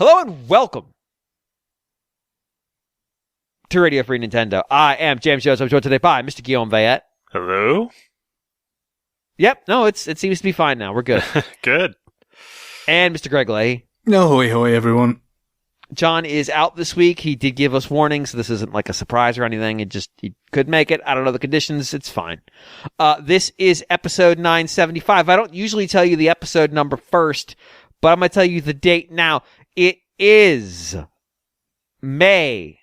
Hello and welcome to Radio Free Nintendo. I am James Jones. I'm joined today by Mr. Guillaume Vayette. Hello? Yep, no, it seems to be fine now. We're good. Good. And Mr. Greg Leahy. No, hoy, everyone. John is out this week. He did give us warnings, so this isn't like a surprise or anything. He could make it. I don't know the conditions. It's fine. This is episode 975. I don't usually tell you the episode number first, but I'm going to tell you the date now. It is May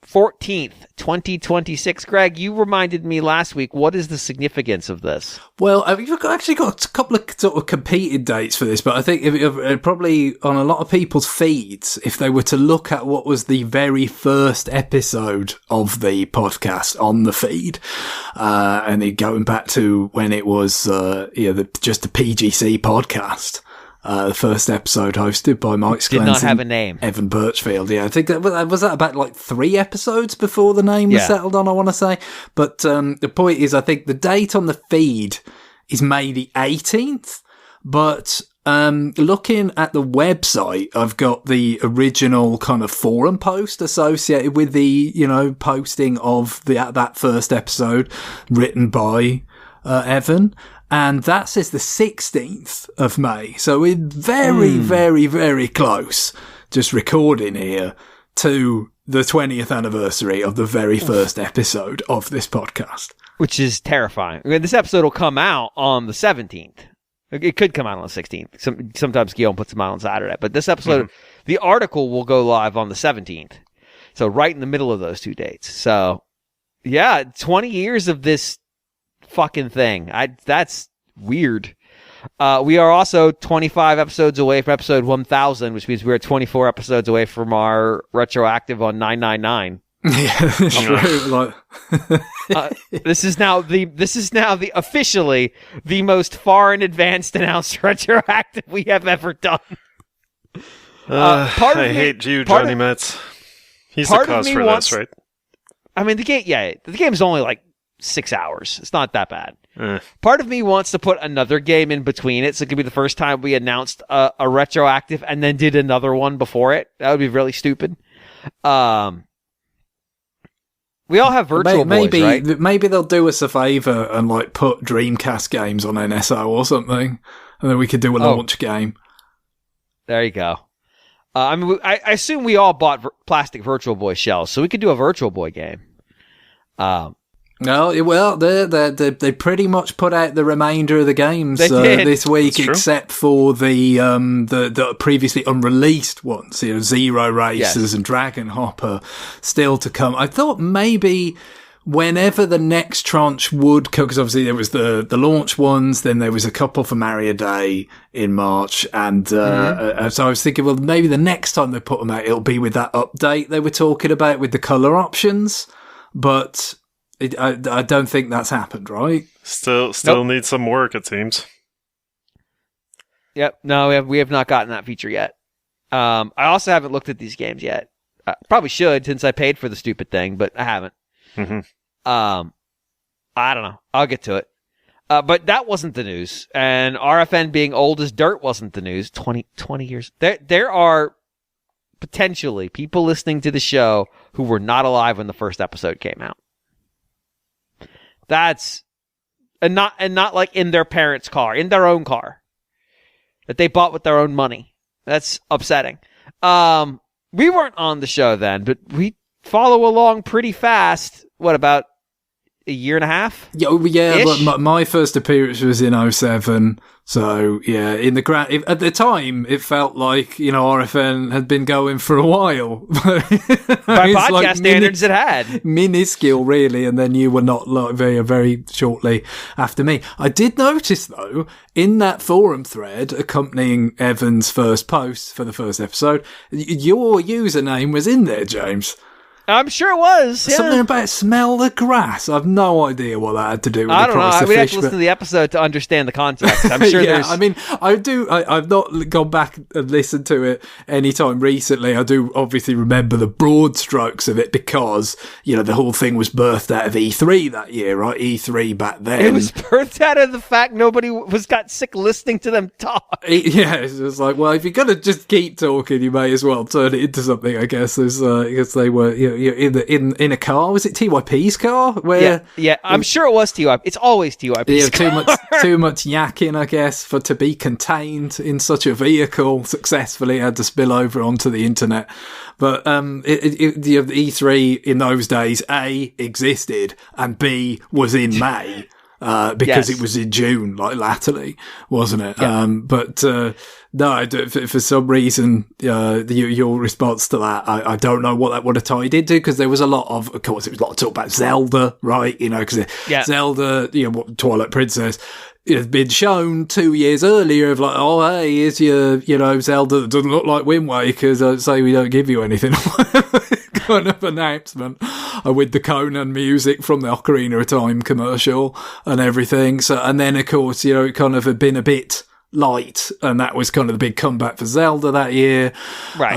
14th, 2026. Greg, you reminded me last week. What is the significance of this? Well, we've actually got a couple of sort of competing dates for this, but I think if probably on a lot of people's feeds, if they were to look at what was the very first episode of the podcast on the feed, and then going back to when it was just the PGC podcast. The first episode hosted by Mike Sklenson. Did not have a name. Evan Birchfield, yeah. I think that was that about like 3 episodes before the name was settled on, I want to say. But the point is, I think the date on the feed is May the 18th. But looking at the website, I've got the original kind of forum post associated with the, posting of that first episode written by Evan. And that says the 16th of May. So we're very, very, very close, just recording here, to the 20th anniversary of the very first episode of this podcast. Which is terrifying. This episode will come out on the 17th. It could come out on the 16th. Sometimes Guillaume puts them out on Saturday. But this episode, the article will go live on the 17th. So right in the middle of those two dates. So, yeah, 20 years of this fucking thing. That's weird. We are also 25 episodes away from episode 1000, which means we're 24 episodes away from our retroactive on 999. Yeah, that's true. This is now the officially the most far in advance announced retroactive we have ever done. I hate you, Johnny Metz. He's the cause for this, right? I mean, the game's only like 6 hours. It's not that bad. Part of me wants to put another game in between it, so it could be the first time we announced a retroactive and then did another one before it. That would be really stupid. We all have virtual boys, right? Maybe they'll do us a favour and like put Dreamcast games on NSO or something, and then we could do a launch game. There you go. I assume we all bought plastic Virtual Boy shells, so we could do a Virtual Boy game. No, well, they pretty much put out the remainder of the games this week, except for the previously unreleased ones. Zero Racers and Dragon Hopper still to come. I thought maybe whenever the next tranche would come, because obviously there was the launch ones, then there was a couple for Mario Day in March, and so I was thinking, well, maybe the next time they put them out, it'll be with that update they were talking about with the colour options, but I don't think that's happened, right? Still needs some work, it seems. Yep. No, we have not gotten that feature yet. I also haven't looked at these games yet. Probably should, since I paid for the stupid thing, but I haven't. I don't know. I'll get to it. But that wasn't the news. And RFN being old as dirt wasn't the news. 20 years. There are potentially people listening to the show who were not alive when the first episode came out. That's and not like in their parents' car, in their own car that they bought with their own money. That's upsetting. We weren't on the show then, but we follow along pretty fast. What, about a year and a half? Yeah, but my first appearance was in 2007. So yeah, at the time, it felt like, RFN had been going for a while. By podcast standards, it had. Minuscule, really, and then you were not very, very shortly after me. I did notice, though, in that forum thread accompanying Evan's first post for the first episode, your username was in there, James. I'm sure it was. Yeah. Something about smell the grass. I've no idea what that had to do with I the don't know. price of We'd have fish. to listen to the episode to understand the context. I'm sure Yeah, there's... I mean, I've not gone back and listened to it any time recently. I do obviously remember the broad strokes of it because, you know, the whole thing was birthed out of E3 that year, right? E3 back then. It was birthed out of the fact nobody got sick listening to them talk. Yeah, it was like, well, if you're gonna just keep talking, you may as well turn it into something. I guess because they were, you know, in a car. Was it TYP's car? Where yeah. I'm sure it was TYP. It's always TYP's car. too much yakking, I guess, for to be contained in such a vehicle successfully had to spill over onto the internet. But the E3 in those days, A, existed, and B, was in May. Because it was in June, like latterly, wasn't it? Yeah. No, for some reason, your response to that, I don't know what that would have tied into, because there was a lot of course, it was a lot of talk about Zelda, right? You know, because Zelda, you know, Twilight Princess, it had been shown 2 years earlier of like, oh, hey, here's your, you know, Zelda that doesn't look like Wind Waker, say we don't give you anything. Kind of announcement with the Conan music from the Ocarina of Time commercial and everything. So, and then of course, you know, it kind of had been a bit light, and that was kind of the big comeback for Zelda that year, right?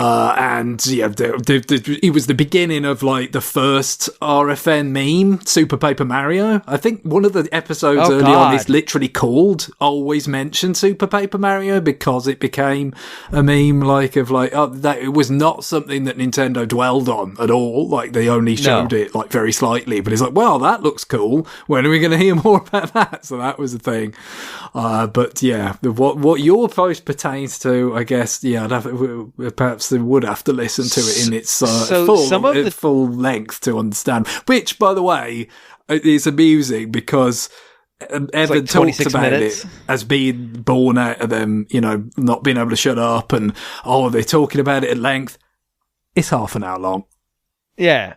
And yeah, it was the beginning of like the first RFN meme, Super Paper Mario. I think one of the episodes early on is literally called "Always Mention Super Paper Mario" because it became a meme, like of like that it was not something that Nintendo dwelled on at all. Like they only showed it like very slightly, but it's like, well, that looks cool. When are we going to hear more about that? So that was the thing. But yeah, what your post pertains to, I guess, yeah, perhaps they would have to listen to it in its full length to understand. Which, by the way, is amusing because Evan like talks about it as being born out of them, you know, not being able to shut up, and they're talking about it at length. It's half an hour long. Yeah.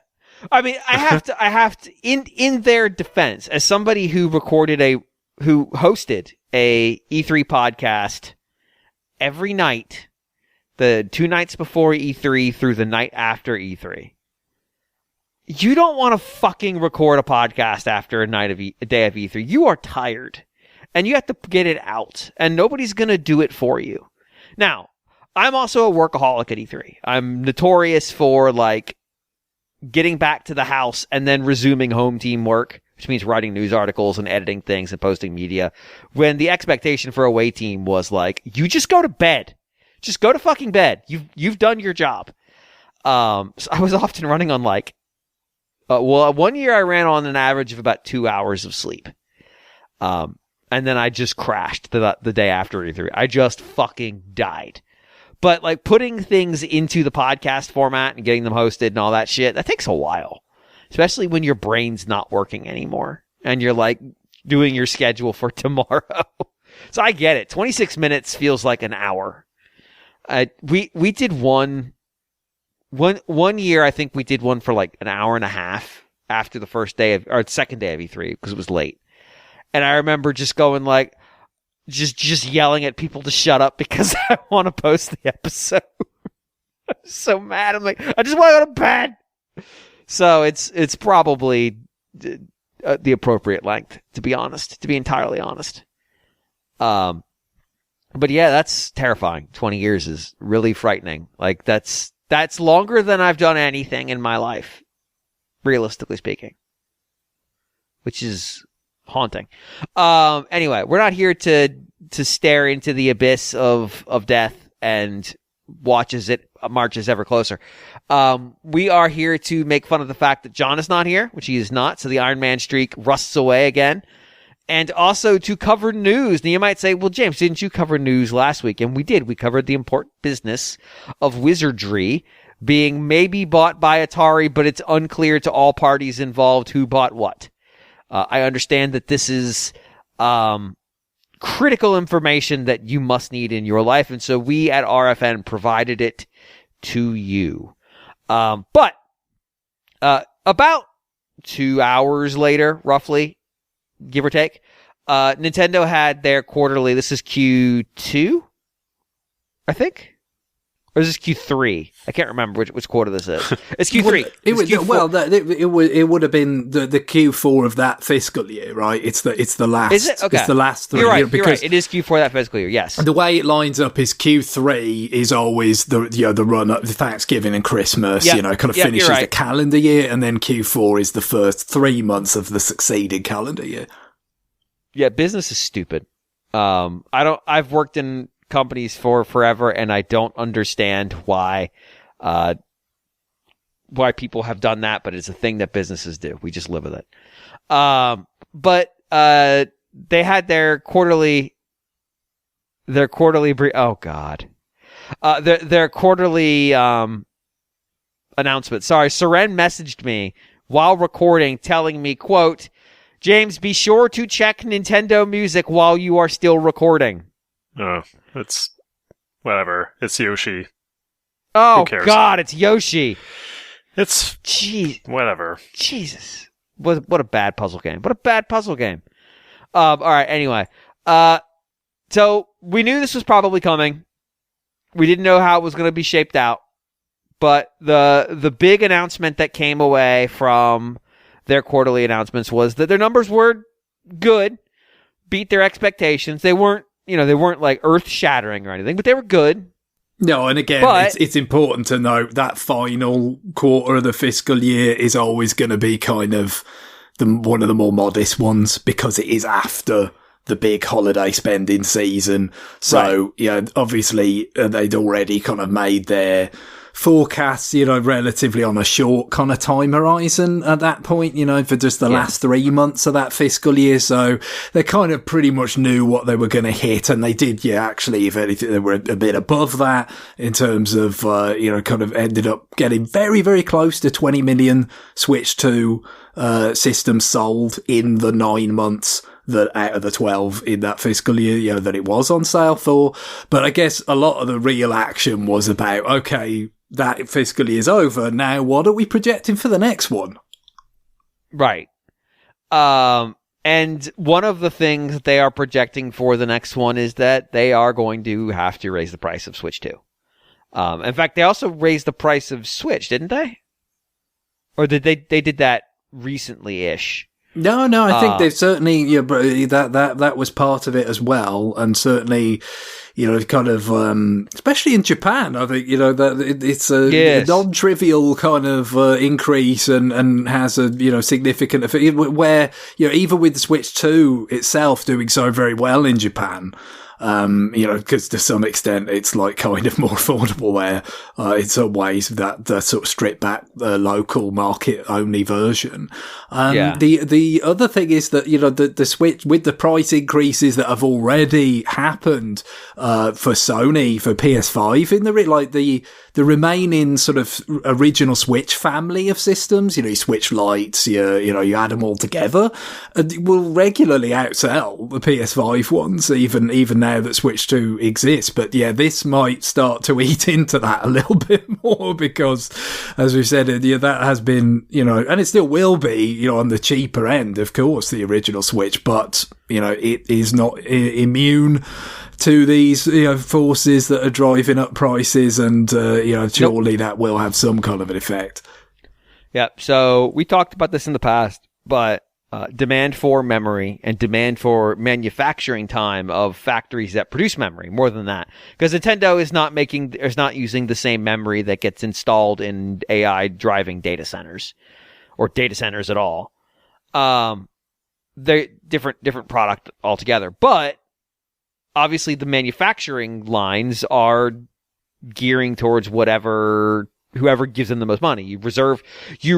I mean, I have to, in their defense, as somebody who hosted a E3 podcast every night, the 2 nights before E3 through the night after E3. You don't want to fucking record a podcast after a day of E3. You are tired, and you have to get it out, and nobody's going to do it for you. Now, I'm also a workaholic at E3. I'm notorious for like getting back to the house and then resuming home team work, which means writing news articles and editing things and posting media, when the expectation for away team was like, you just go to bed. Just go to fucking bed. You've done your job. So I was often running on like, 1 year I ran on an average of about 2 hours of sleep. And then I just crashed the day after E3. I just fucking died. But like putting things into the podcast format and getting them hosted and all that shit, that takes a while. Especially when your brain's not working anymore and you're like doing your schedule for tomorrow. So I get it. 26 minutes feels like an hour. We did one year. I think we did one for like an hour and a half after the second day of E3 because it was late. And I remember just going like, just yelling at people to shut up because I want to post the episode. I'm so mad. I'm like, I just want to go to bed. So it's probably the appropriate length, to be entirely honest. But yeah, that's terrifying. 20 years is really frightening. Like that's longer than I've done anything in my life, realistically speaking, which is haunting. Anyway, we're not here to stare into the abyss of death and watch as it marches ever closer. We are here to make fun of the fact that John is not here, which he is not, so the Iron Man streak rusts away again. And also to cover news. Now you might say, well, James, didn't you cover news last week? And we did. We covered the important business of Wizardry being maybe bought by Atari, but it's unclear to all parties involved who bought what. I understand that this is critical information that you must need in your life, and so we at RFN provided it to you. But about 2 hours later, roughly, give or take, Nintendo had their quarterly. This is Q2, I think. Or is this Q3? I can't remember which quarter this is. It's Q3. It would have been the Q4 of that fiscal year, right? It's the last. Is it? Okay. It's the last 3 You're right. years. You're right. It is Q4 that fiscal year. Yes. The way it lines up is Q3 is always the run up, Thanksgiving and Christmas. Kind of finishes the calendar year, and then Q4 is the first 3 months of the succeeding calendar year. Yeah, business is stupid. I've worked in companies for forever, and I don't understand why people have done that, but it's a thing that businesses do. We just live with it. But they had their quarterly their quarterly announcement. Sorry, Seren messaged me while recording telling me, quote, James, be sure to check Nintendo Music while you are still recording. Oh, it's whatever. It's Yoshi. Oh, God, it's Yoshi. It's whatever. Jesus. What a bad puzzle game. What a bad puzzle game. All right, anyway. So we knew this was probably coming. We didn't know how it was going to be shaped out. But the big announcement that came away from their quarterly announcements was that their numbers were good, beat their expectations. They weren't like earth-shattering or anything, but they were good. No, and again, it's important to note that final quarter of the fiscal year is always going to be kind of one of the more modest ones because it is after the big holiday spending season. So, obviously they'd already kind of made their forecasts, relatively on a short kind of time horizon at that point, for just the last 3 months of that fiscal year. So they kind of pretty much knew what they were going to hit. And they did, actually, if anything, they were a bit above that in terms of, kind of ended up getting very, very close to 20 million Switch 2 systems sold in the 9 months that out of the 12 in that fiscal year, that it was on sale for. But I guess a lot of the real action was about, okay, that fiscal year's over. Now, what are we projecting for the next one? Right. And one of the things that they are projecting for the next one is that they are going to have to raise the price of Switch 2. In fact, they also raised the price of Switch, didn't they? Or did they did that recently-ish? No, I think they've certainly, that was part of it as well. And certainly, kind of, especially in Japan, I think, that it's a non-trivial kind of increase and has a, significant effect where, even with the Switch 2 itself doing so very well in Japan, because to some extent it's like kind of more affordable there, in some ways that the sort of stripped back local market only version. The other thing is that, the Switch with the price increases that have already happened, for Sony, for PS5 in the remaining sort of original Switch family of systems, your Switch Lites, you add them all together, will regularly outsell the PS5 ones, even now that Switch 2 exists. But this might start to eat into that a little bit more because, as we said, that has been, and it still will be, on the cheaper end, of course, the original Switch, but, it is not immune to these, forces that are driving up prices and, surely that will have some kind of an effect. Yeah. So we talked about this in the past, but demand for memory and demand for manufacturing time of factories that produce memory, more than that, because Nintendo is not using the same memory that gets installed in AI driving data centers or data centers at all. They're different product altogether, but obviously the manufacturing lines are gearing towards whoever gives them the most money. You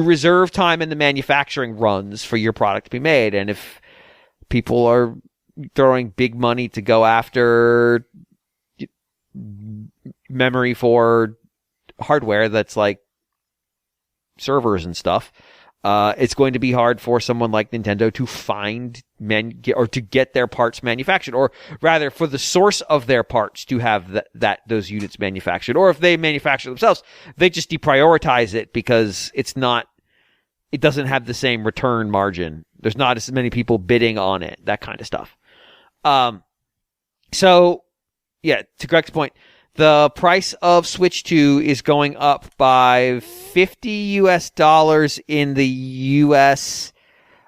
reserve time in the manufacturing runs for your product to be made. And if people are throwing big money to go after memory for hardware that's like servers and stuff, it's going to be hard for someone like Nintendo to find or to get their parts manufactured, or rather for the source of their parts to have those units manufactured. Or if they manufacture themselves, they just deprioritize it because it doesn't have the same return margin. There's not as many people bidding on it, that kind of stuff. So yeah, to Greg's point, The price of Switch 2 is going up by $50 in the US.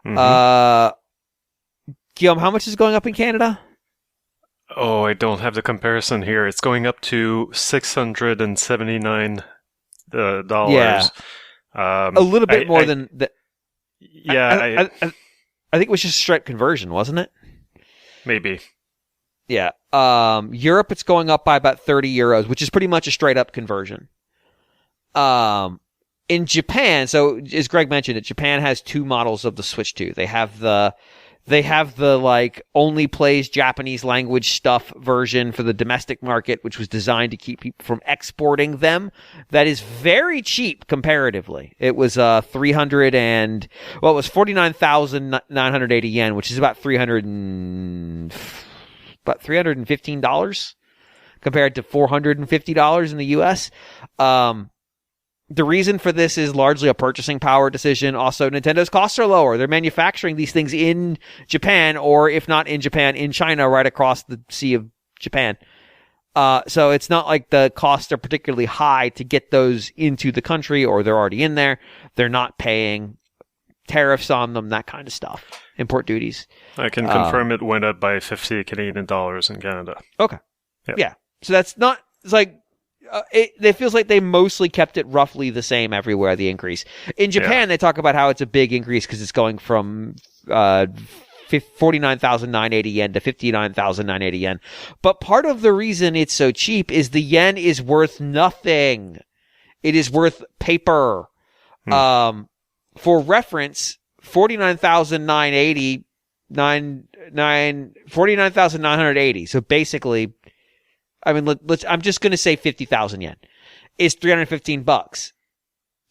Guillaume, how much is going up in Canada? Oh, I don't have the comparison here. It's going up to $679. Yeah. A little bit more than that. Yeah. I think it was just straight conversion, wasn't it? Maybe. Yeah. Europe, it's going up by about 30 euros, which is pretty much a straight up conversion. In Japan, so as Greg mentioned it, Japan has two models of the Switch 2. They have the like only plays Japanese language stuff version for the domestic market, which was designed to keep people from exporting them. That is very cheap comparatively. It was 49,980 yen, which is about $315 compared to $450 in the US. The reason for this is largely a purchasing power decision. Also, Nintendo's costs are lower. They're manufacturing these things in Japan, or if not in Japan, in China, right across the Sea of Japan. So it's not like the costs are particularly high to get those into the country, or they're already in there. They're not paying tariffs on them, that kind of stuff. Import duties. I can confirm it went up by 50 Canadian dollars in Canada. Okay. Yep. Yeah. So that's not, it's like, it feels like they mostly kept it roughly the same everywhere, the increase. In Japan, they talk about how it's a big increase because it's going from 49,980 yen to 59,980 yen. But part of the reason it's so cheap is the yen is worth nothing. It is worth paper. For reference, 49,980. So basically, I mean, I'm just going to say 50,000 yen is $315.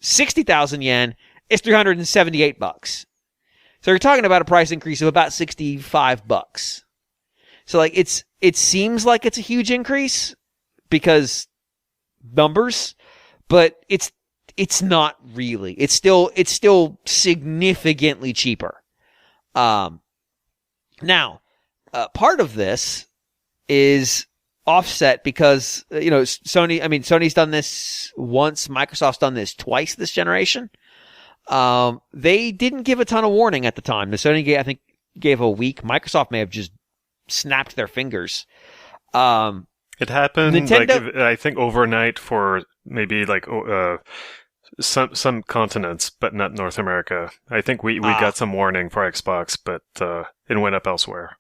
60,000 yen is $378. So you're talking about a price increase of about $65. So like it seems like it's a huge increase because numbers, but it's not really. It's still significantly cheaper. Now, part of this is offset because, Sony's done this once, Microsoft's done this twice this generation. They didn't give a ton of warning at the time. The Sony gave a week. Microsoft may have just snapped their fingers. It happened Nintendo, I think overnight for maybe some continents, but not North America. I think we got some warning for Xbox, but it went up elsewhere.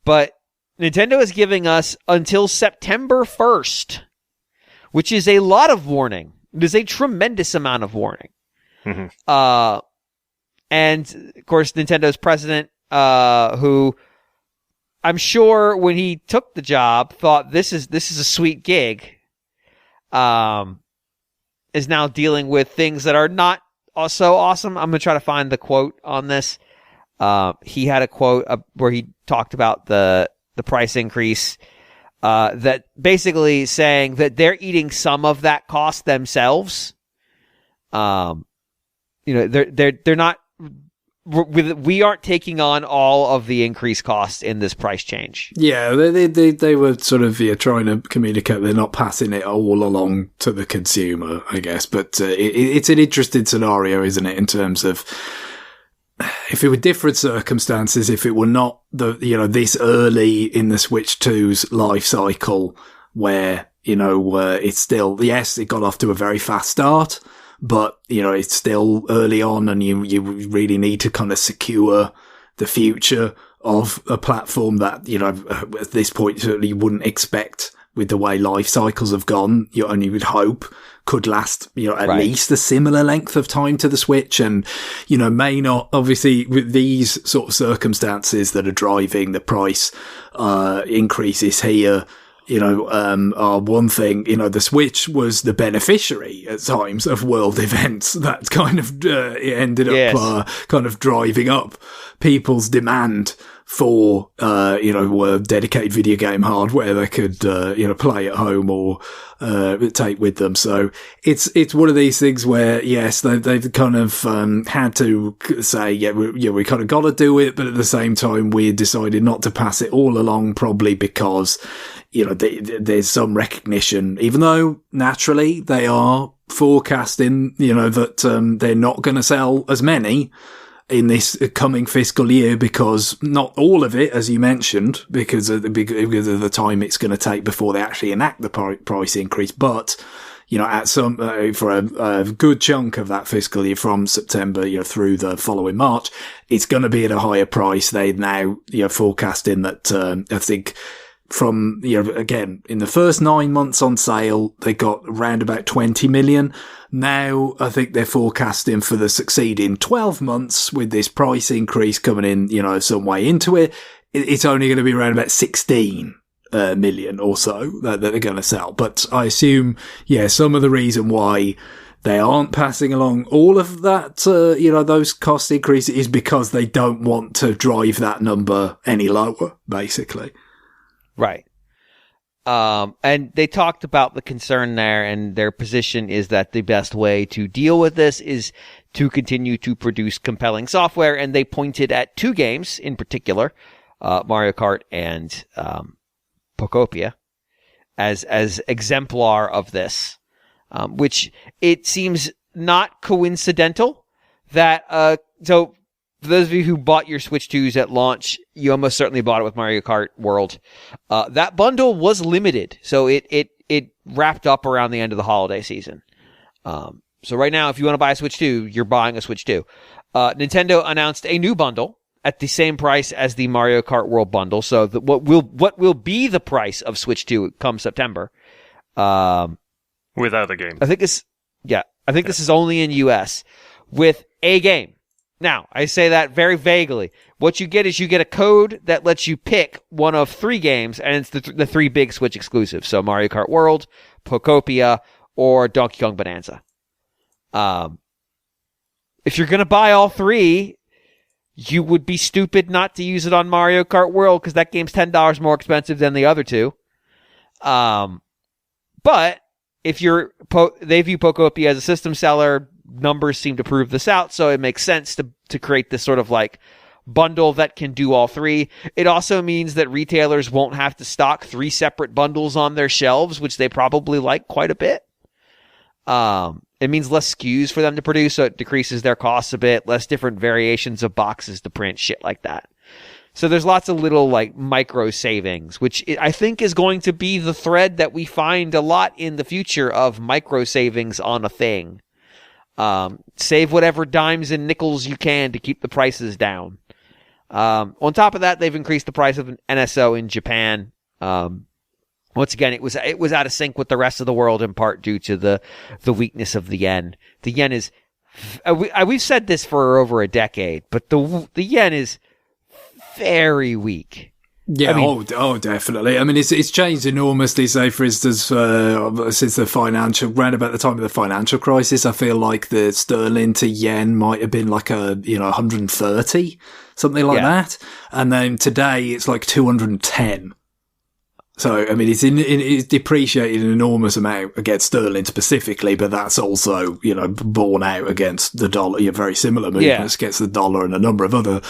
But Nintendo is giving us until September 1st, which is a lot of warning. It is a tremendous amount of warning. Mm-hmm. And of course, Nintendo's president, who I'm sure when he took the job thought this is a sweet gig, is now dealing with things that are not so awesome. I'm going to try to find the quote on this. He had a quote where he talked about the price increase, that basically saying that they're eating some of that cost themselves. They're not, we aren't taking on all of the increased costs in this price change. Yeah, they were sort of trying to communicate they're not passing it all along to the consumer, I guess. But it's an interesting scenario, isn't it, in terms of if it were different circumstances, if it were not this early in the Switch 2's life cycle, where it's still, yes, it got off to a very fast start, but it's still early on, and you really need to kind of secure the future of a platform that at this point certainly you wouldn't expect, with the way life cycles have gone, you only would hope could last, at least a similar length of time to the Switch, and, may not, obviously, with these sort of circumstances that are driving the price, increases here, are one thing. The Switch was the beneficiary at times of world events that kind of ended up kind of driving up people's demand for, dedicated video game hardware they could, play at home or, take with them. So it's one of these things where, yes, they've kind of, had to say, we kind of got to do it, but at the same time, we decided not to pass it all along, probably because, there's some recognition, even though naturally they are forecasting, that, they're not going to sell as many in this coming fiscal year, because not all of it, as you mentioned, because of the time it's going to take before they actually enact the price increase. But, at some, for a good chunk of that fiscal year from September, through the following March, it's going to be at a higher price. They now, forecasting that, I think from, again, in the first 9 months on sale, they got around about 20 million. Now, I think they're forecasting for the succeeding 12 months with this price increase coming in, some way into it. It's only going to be around about 16 million or so that they're going to sell. But I assume, some of the reason why they aren't passing along all of that, those cost increases is because they don't want to drive that number any lower, basically. Right. And they talked about the concern there, and their position is that the best way to deal with this is to continue to produce compelling software. And they pointed at 2 games in particular, Mario Kart and Pokopia, as exemplar of this, which it seems not coincidental that, so for those of you who bought your Switch 2s at launch, you almost certainly bought it with Mario Kart World. That bundle was limited, so it wrapped up around the end of the holiday season. So right now, if you want to buy a Switch 2, you're buying a Switch 2. Nintendo announced a new bundle at the same price as the Mario Kart World bundle. So what will be the price of Switch 2 come September? Without a game. I think this is only in US with a game. Now, I say that very vaguely. What you get is you get a code that lets you pick one of 3 games, and it's the 3 big Switch exclusives. So Mario Kart World, Pokopia, or Donkey Kong Bonanza. If you're going to buy all 3, you would be stupid not to use it on Mario Kart World, because that game's $10 more expensive than the other 2. But if they view Pokopia as a system seller, numbers seem to prove this out, so it makes sense to create this sort of like bundle that can do all 3. It also means that retailers won't have to stock 3 separate bundles on their shelves, which they probably like quite a bit. It means less SKUs for them to produce, so it decreases their costs a bit, less different variations of boxes to print, shit like that. So there's lots of little like micro savings, which I think is going to be the thread that we find a lot in the future of micro savings on a thing. Save whatever dimes and nickels you can to keep the prices down. On top of that, they've increased the price of an NSO in Japan. Once again, it was out of sync with the rest of the world, in part due to the weakness of the yen. The yen is, we've said this for over a decade, but the yen is very weak. Yeah, definitely. I mean, it's changed enormously. Say, for instance, since round about the time of the financial crisis, I feel like the sterling to yen might have been like 130, something like that. And then today it's like 210. So, I mean, it's depreciated an enormous amount against sterling specifically, but that's also, borne out against the dollar. Very similar movements against the dollar and a number of other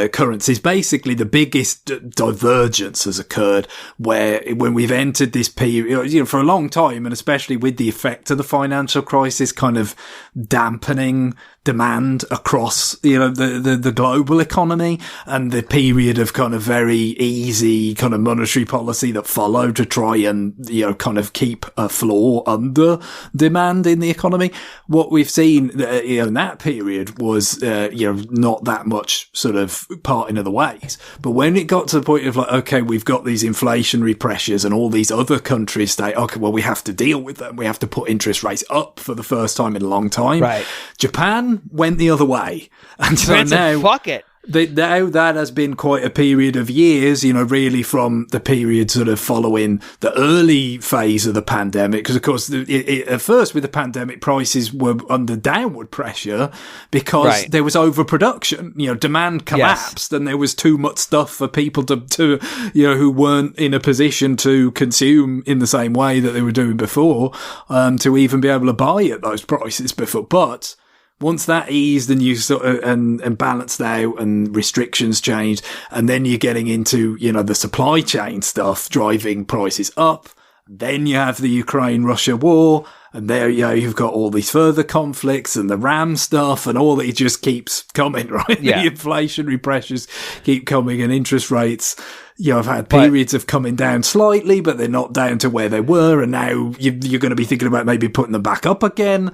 currencies. Basically, the biggest divergence has occurred when we've entered this period, for a long time, and especially with the effect of the financial crisis kind of dampening demand across, the global economy, and the period of kind of very easy kind of monetary policy that followed to try and, kind of keep a floor under demand in the economy. What we've seen, in that period was, not that much sort of parting of the ways. But when it got to the point of like, okay, we've got these inflationary pressures and all these other countries say, okay, well, we have to deal with them. We have to put interest rates up for the first time in a long time. Right. Japan went the other way. And so now, fuck it. Now that has been quite a period of years, really from the period sort of following the early phase of the pandemic. Because, of course, at first with the pandemic, prices were under downward pressure because there was overproduction. Demand collapsed and there was too much stuff for people to who weren't in a position to consume in the same way that they were doing before, to even be able to buy at those prices before. But once that eased and you sort of and balanced out and restrictions changed, and then you're getting into the supply chain stuff driving prices up. Then you have the Ukraine-Russia war, and there you've got all these further conflicts and the RAM stuff, and all that just keeps coming, right? Yeah. The inflationary pressures keep coming, and interest rates. I've had periods of coming down slightly, but they're not down to where they were, and now you're going to be thinking about maybe putting them back up again.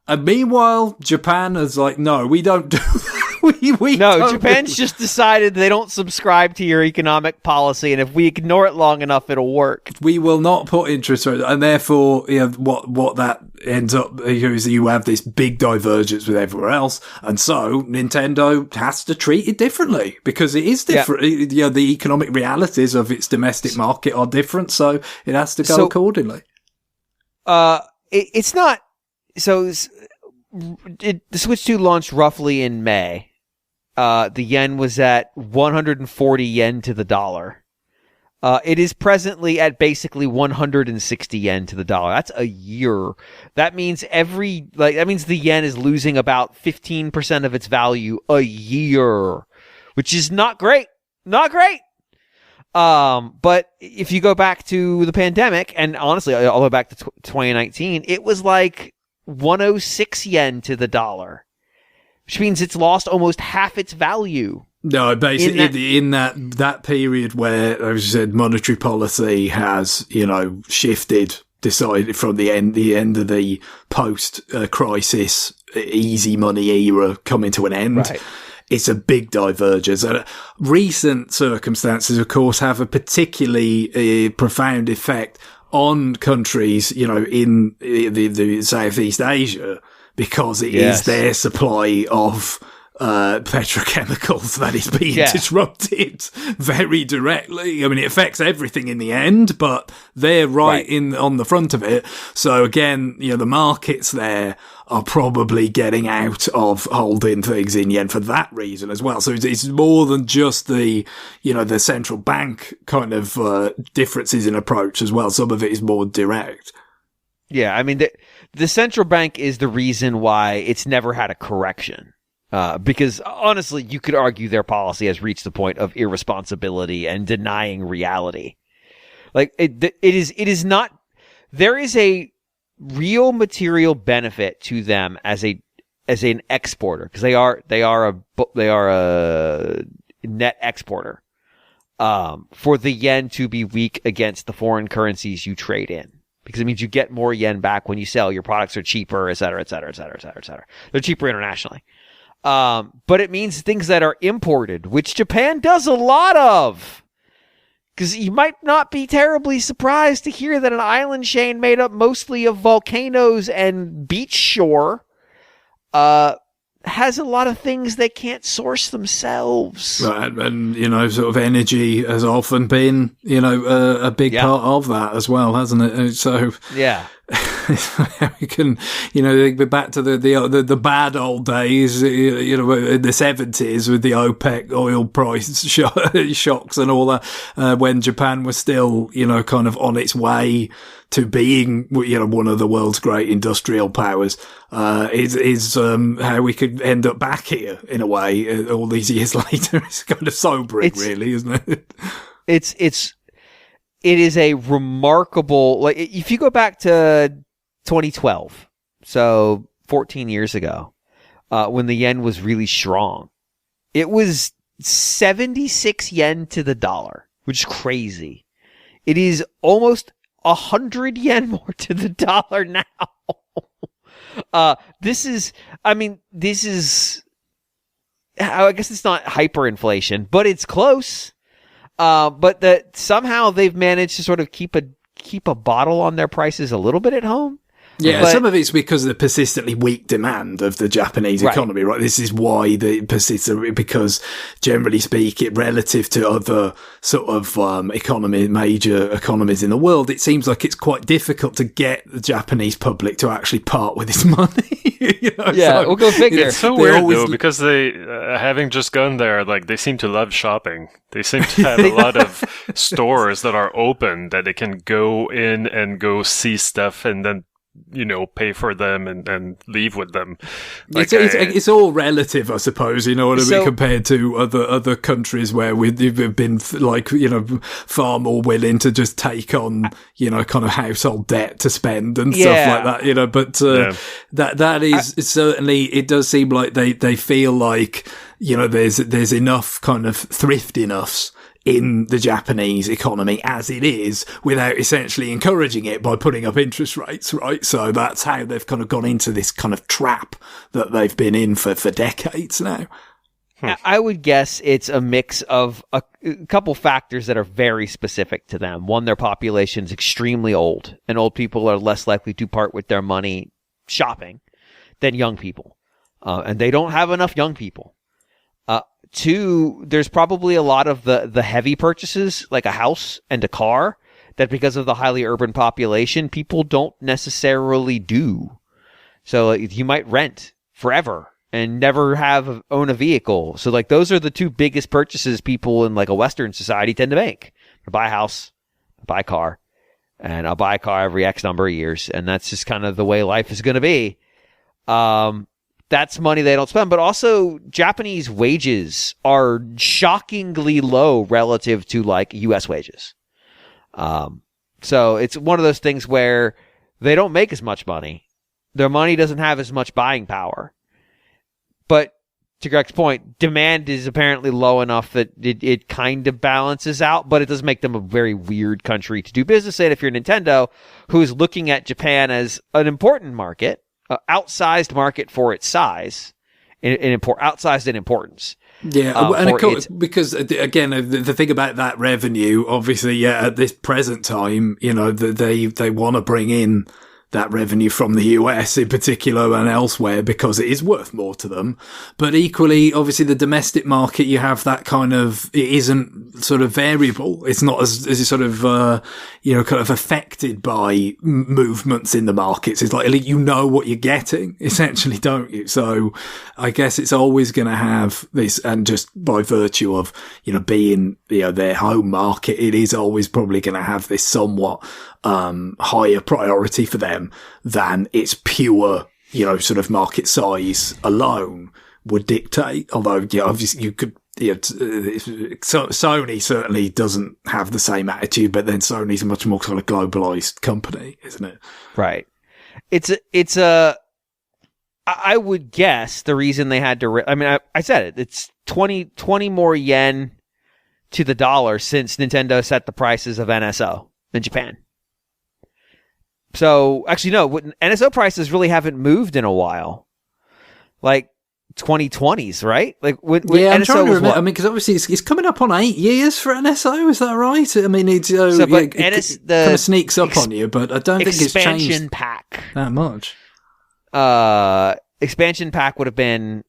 And meanwhile, Japan is like, no, we don't do that. Japan's just decided they don't subscribe to your economic policy, and if we ignore it long enough, it'll work. We will not put interest rates, and therefore, what that ends up is you have this big divergence with everywhere else, and so Nintendo has to treat it differently because it is different. Yeah. The economic realities of its domestic market are different, so it has to go accordingly. It's not. So the Switch 2 launched roughly in May. The yen was at 140 yen to the dollar. It is presently at basically 160 yen to the dollar. That's a year. That means the yen is losing about 15% of its value a year, which is not great. Not great. But if you go back to the pandemic, and honestly, all the way back to 2019, it was like 106 yen to the dollar, which means it's lost almost half its value. No, basically in that period where, as you said, monetary policy has, shifted, decided from the end of the post-crisis easy money era coming to an end. Right. It's a big divergence. And recent circumstances, of course, have a particularly profound effect on countries, in the Southeast Asia, because it is their supply of petrochemicals that is being disrupted very directly. I mean, it affects everything in the end, but they're right on the front of it. So again, the markets there are probably getting out of holding things in yen for that reason as well. So it's more than just the central bank kind of differences in approach as well. Some of it is more direct. Yeah, I mean, the central bank is the reason why it's never had a correction. Because honestly, you could argue their policy has reached the point of irresponsibility and denying reality. Like it is not. There is a real material benefit to them as an exporter, because they are a net exporter. For the yen to be weak against the foreign currencies you trade in, because it means you get more yen back when you sell. Your products are cheaper, et cetera, et cetera, et cetera, et cetera, et cetera. They're cheaper internationally. But it means things that are imported, which Japan does a lot of. Because you might not be terribly surprised to hear that an island chain made up mostly of volcanoes and beach shore has a lot of things they can't source themselves. Right, and, sort of energy has often been, a big part of that as well, hasn't it? So, yeah. We can, be back to the bad old days, in the 70s with the OPEC oil price shocks and all that, when Japan was still, kind of on its way to being, one of the world's great industrial powers, is how we could end up back here in a way, all these years later. It's kind of sobering, really, isn't it? It is a remarkable, like, if you go back to 2012, so 14 years ago, when the yen was really strong, it was 76 yen to the dollar, which is crazy. It is almost 100 yen more to the dollar now. This is, I guess it's not hyperinflation, but it's close. But that somehow they've managed to sort of keep a bottle on their prices a little bit at home. Yeah, some of it's because of the persistently weak demand of the Japanese economy, right? This is why the persistent, because generally speaking, relative to other sort of major economies in the world, it seems like it's quite difficult to get the Japanese public to actually part with its money. We'll go figure. It's so weird though, because they, having just gone there, like they seem to love shopping. They seem to have a lot of stores that are open that they can go in and go see stuff and then pay for them and leave with them. Like, it's all relative, I suppose. You know what I mean? Compared to other countries where we've been far more willing to just take on kind of household debt to spend and stuff like that. But that is certainly, it does seem like they feel like there's enough kind of thriftiness in the Japanese economy as it is, without essentially encouraging it by putting up interest rates, right? So that's how they've kind of gone into this kind of trap that they've been in for decades now. I would guess it's a mix of a couple factors that are very specific to them. One, their population's extremely old, and old people are less likely to part with their money shopping than young people. And they don't have enough young people. Two, there's probably a lot of the heavy purchases, like a house and a car, that because of the highly urban population, people don't necessarily do. So you might rent forever and never own a vehicle. So like those are the two biggest purchases people in like a Western society tend to make. I'll buy a house, I'll buy a car, and I'll buy a car every X number of years. And that's just kind of the way life is going to be. That's money they don't spend, but also Japanese wages are shockingly low relative to like US wages. So it's one of those things where they don't make as much money. Their money doesn't have as much buying power. But to Greg's point, demand is apparently low enough that it kind of balances out, but it does make them a very weird country to do business in if you're Nintendo, who's looking at Japan as an important market. Outsized market for its size, outsized in importance. Yeah, and of course, because again, the thing about that revenue, obviously, at this present time, they want to bring in that revenue from the US in particular and elsewhere because it is worth more to them. But equally, obviously, the domestic market, you have that kind of, it isn't sort of variable. It's not as sort of, kind of affected by movements in the markets. It's like, what you're getting, essentially, don't you? So I guess it's always going to have this, and just by virtue of, being, their home market, it is always probably going to have this somewhat higher priority for them than its pure, sort of market size alone would dictate. Although, obviously you could, Sony certainly doesn't have the same attitude, but then Sony's a much more sort of globalized company, isn't it? Right. I would guess the reason they had to, I said it, it's 20 more yen to the dollar since Nintendo set the prices of NSO in Japan. So, actually, no, NSO prices really haven't moved in a while. Like 2020s, right? Like when yeah, I'm NSO trying to remember. what? Because obviously it's coming up on 8 years for NSO. Is that right? It's it kind of sneaks up on you, but I don't think it's changed expansion pack that much. Expansion pack would have been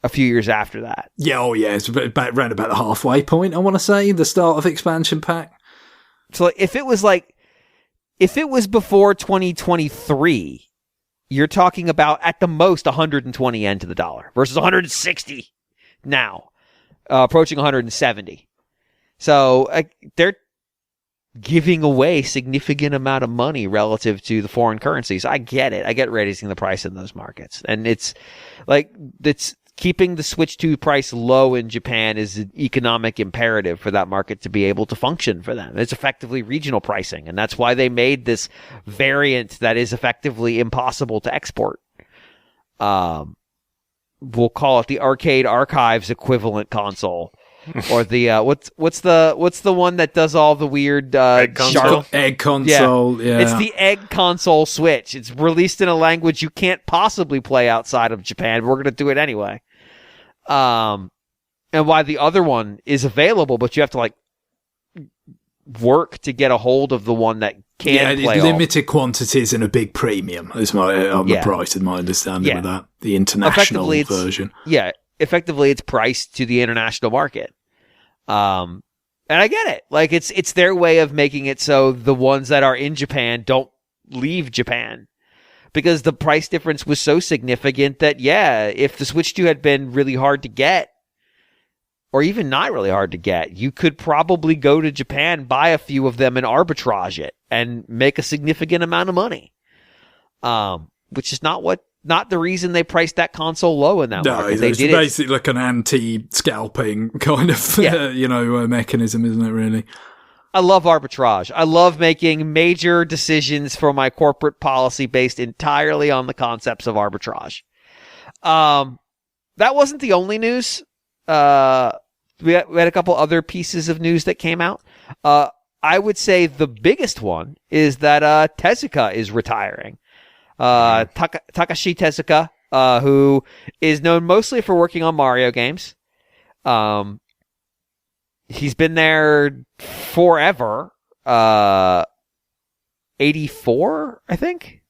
a few years after that. Yeah, it's around about the halfway point. I want to say the start of expansion pack. So if it was before 2023, you're talking about at the most 120 yen to the dollar versus 160 now, approaching 170. So they're giving away significant amount of money relative to the foreign currencies. I get it. I get raising the price in those markets. And it's keeping the Switch 2 price low in Japan is an economic imperative for that market to be able to function for them. It's effectively regional pricing, and that's why they made this variant that is effectively impossible to export. We'll call it the Arcade Archives equivalent console. Or the what's the one that does all the weird egg console? Egg console, yeah. It's the Egg Console Switch. It's released in a language you can't possibly play outside of Japan, but we're going to do it anyway. And why the other one is available, but you have to work to get a hold of the one that can play limited quantities and a big premium is the price, in my understanding of that. The international version. Yeah, effectively it's priced to the international market. And I get it. Like, it's their way of making it so the ones that are in Japan don't leave Japan. Because the price difference was so significant that, if the Switch 2 had been really hard to get, or even not really hard to get, you could probably go to Japan, buy a few of them, and arbitrage it, and make a significant amount of money. Which is not the reason they priced that console low in that market. It's basically like an anti-scalping kind of, mechanism, isn't it, really? I love arbitrage. I love making major decisions for my corporate policy based entirely on the concepts of arbitrage. That wasn't the only news. We had a couple other pieces of news that came out. I would say the biggest one is that Tezuka is retiring. Takashi Tezuka, who is known mostly for working on Mario games. He's been there forever. 84, I think.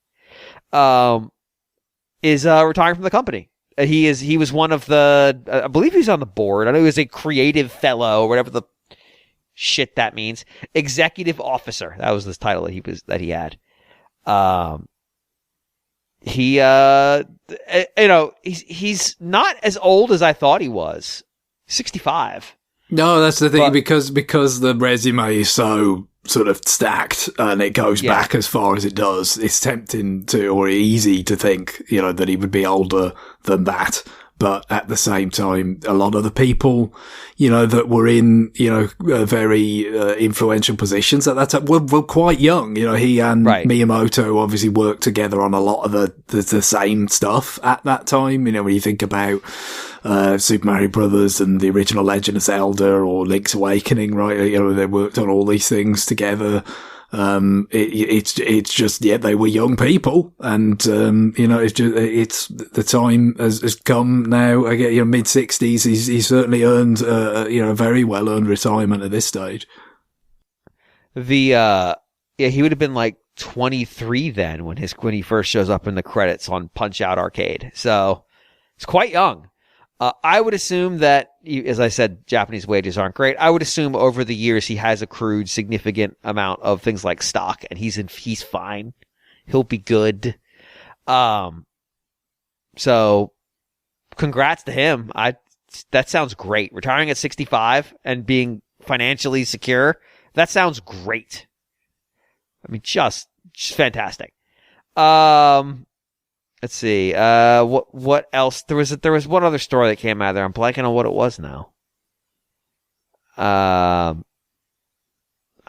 Is retiring from the company. He was one of the, I believe he's on the board. I know he was a creative fellow, or whatever the shit that means. Executive officer. That was the title that he had. He's not as old as I thought he was. 65. No, that's the thing, because the resume is so sort of stacked and it goes back as far as it does. It's tempting or easy to think, that he would be older than that. But at the same time, a lot of the people, that were in, very influential positions at that time were quite young. He and Miyamoto obviously worked together on a lot of the same stuff at that time. When you think about Super Mario Brothers and the original Legend of Zelda or Link's Awakening, right? They worked on all these things together. It's just, they were young people, and it's the time has come now. I get mid-60s. He's certainly earned a very well earned retirement at this stage. He would have been like 23 then when he first shows up in the credits on Punch Out Arcade. So it's quite young. I would assume that, as I said, Japanese wages aren't great. I would assume over the years he has accrued significant amount of things like stock, and he's fine. He'll be good. So congrats to him. That sounds great. Retiring at 65 and being financially secure, that sounds great. I mean, just fantastic. Let's see. What else? There was one other story that came out of there. I'm blanking on what it was now.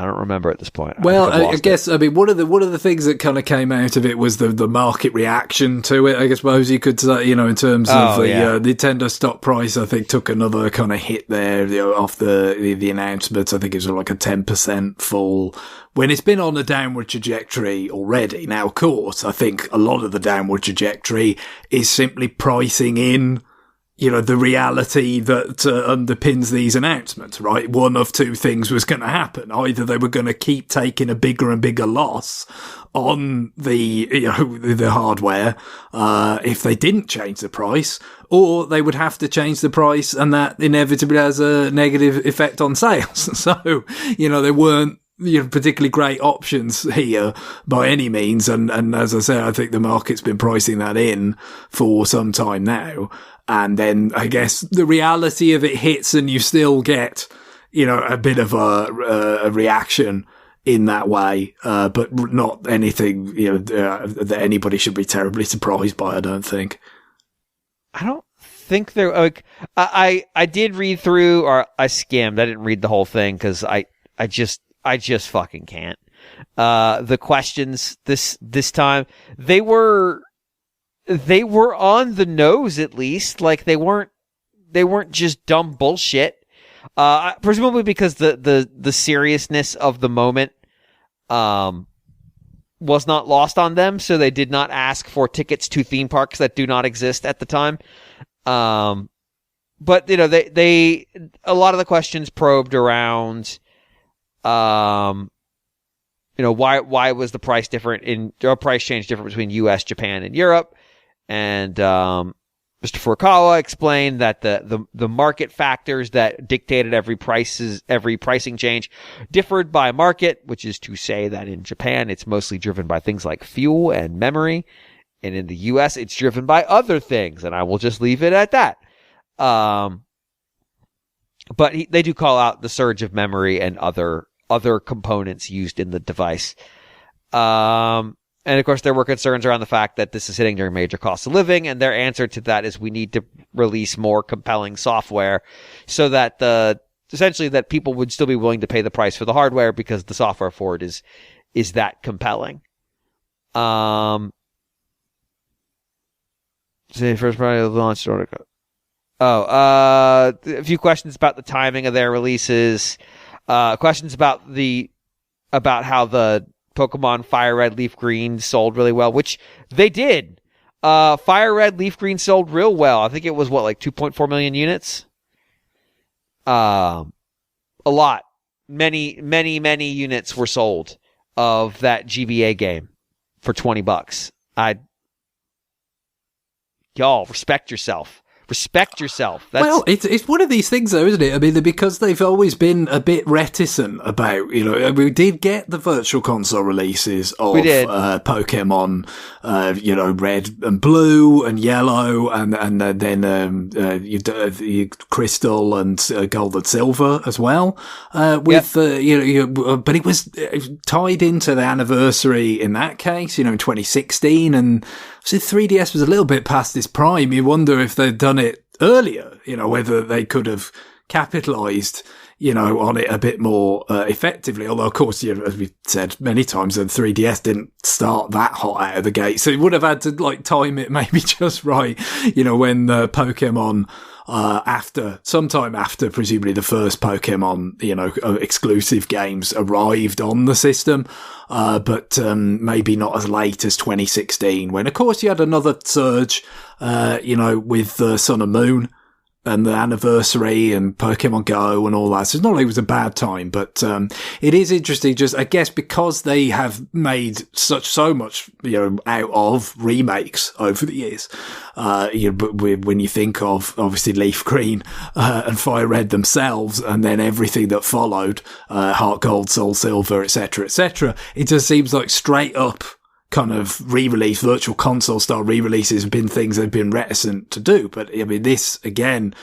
I don't remember at this point. Well, I guess one of the things that kind of came out of it was the market reaction to it. I suppose you could say, in terms of the Nintendo stock price, I think took another kind of hit there off the announcements. I think it was like a 10% fall when it's been on a downward trajectory already. Now, of course, I think a lot of the downward trajectory is simply pricing in, the reality that underpins these announcements, right? One of two things was going to happen. Either they were going to keep taking a bigger and bigger loss on the hardware, if they didn't change the price, or they would have to change the price, and that inevitably has a negative effect on sales. So, there weren't, particularly great options here by any means. And as I say, I think the market's been pricing that in for some time now. And then I guess the reality of it hits and you still get, a bit of a reaction in that way. But not anything, that anybody should be terribly surprised by, I don't think. I don't think there, like, I did read through, or I skimmed. I didn't read the whole thing because I just fucking can't. The questions this time, they were on the nose, at least. Like, they weren't just dumb bullshit. Presumably because the seriousness of the moment was not lost on them, so they did not ask for tickets to theme parks that do not exist at the time. But they a lot of the questions probed around why was the price price change different between U.S., Japan, and Europe? And Mr. Furukawa explained that the market factors that dictated every pricing change differed by market, which is to say that in Japan it's mostly driven by things like fuel and memory, and in the U.S. it's driven by other things, and I will just leave it at that. But they do call out the surge of memory and other components used in the device. And of course, there were concerns around the fact that this is hitting during major cost of living, and their answer to that is we need to release more compelling software so that essentially that people would still be willing to pay the price for the hardware because the software for it is that compelling. Say first party launch order. A few questions about the timing of their releases. Questions about how the Pokemon Fire Red, Leaf Green sold really well, which they did. Fire Red, Leaf Green sold real well. I think it was 2.4 million units. A lot. Many, many, many units were sold of that GBA game for $20. Y'all, respect yourself. Respect yourself. Well, it's one of these things, though, isn't it? I mean, because they've always been a bit reticent about, we did get the virtual console releases of Pokemon, red and blue and yellow, and then crystal and gold and silver as well. But it was tied into the anniversary in that case, in 2016, and so 3DS was a little bit past its prime. You wonder if they'd done it earlier, whether they could have capitalized, on it a bit more effectively. Although, of course, as we said many times, the 3DS didn't start that hot out of the gate. So it would have had to time it maybe just right, when Pokemon, sometime after presumably the first Pokemon, exclusive games arrived on the system. But maybe not as late as 2016, when, of course, you had another surge, with Sun and Moon and the anniversary and Pokemon Go and all that. So it's not like it was a bad time, but it is interesting, just, I guess, because they have made so much, out of remakes over the years. But when you think of, obviously, Leaf Green and Fire Red themselves, and then everything that followed, Heart Gold, Soul Silver, etc., it just seems like straight up kind of re-release, virtual console style re-releases have been things they've been reticent to do. But I mean, this again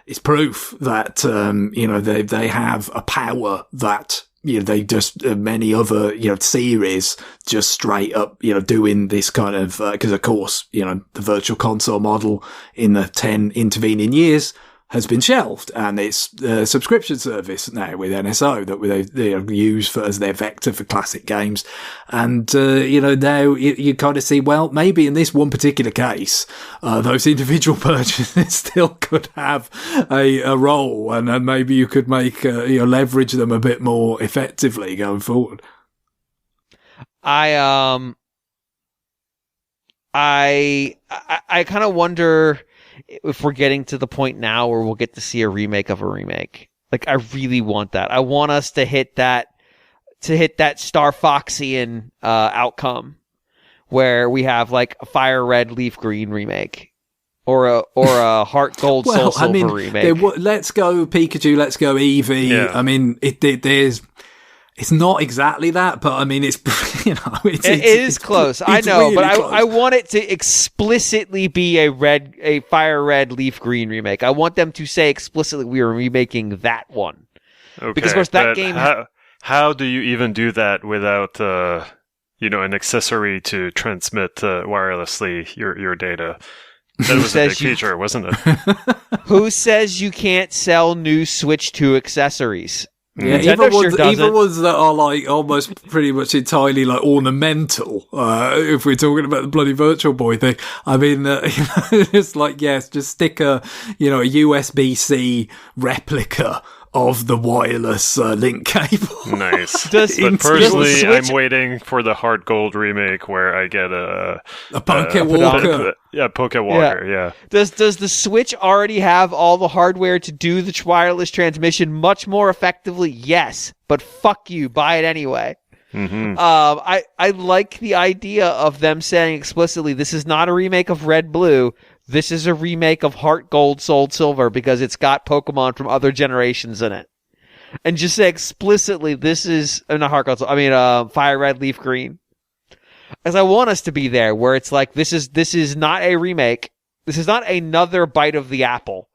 is proof that, they have a power that, they just, many other, series just straight up, doing this kind of, cause of course, the virtual console model in the 10 intervening years has been shelved, and it's a subscription service now with NSO that they use as their vector for classic games. And, now you kind of see, well, maybe in this one particular case, those individual purchases still could have a role, and maybe you could make, leverage them a bit more effectively going forward. I kind of wonder if we're getting to the point now where we'll get to see a remake of a remake. I really want that. I want us to hit that Star Foxian outcome where we have a Fire Red, Leaf Green remake, or a Heart Gold, Soul Silver remake. Let's go Pikachu. Let's go Eevee. Yeah. I mean, it's not exactly that, but I mean, it's it is close. I know, really, but I want it to explicitly be a Fire Red, Leaf Green remake. I want them to say explicitly we are remaking that one. Okay, because of course that game. How do you even do that without an accessory to transmit wirelessly your data? That was a big feature, wasn't it? Who says you can't sell new Switch 2 accessories? Yeah, even ones that are almost pretty much entirely ornamental. If we're talking about the bloody Virtual Boy thing, I mean, it's just stick a USB-C replica of the wireless link cable. Nice. But personally, I'm waiting for the Heart Gold remake where I get a Pokewalker. Pokewalker. Yeah. Does the Switch already have all the hardware to do the wireless transmission much more effectively? Yes, but fuck you, buy it anyway. I like the idea of them saying explicitly, this is not a remake of Red Blue. This is a remake of Heart Gold, Soul Silver, because it's got Pokemon from other generations in it. And just say explicitly, this is not Heart Gold. Fire Red, Leaf Green. As I want us to be there, where it's like this is not a remake. This is not another bite of the apple.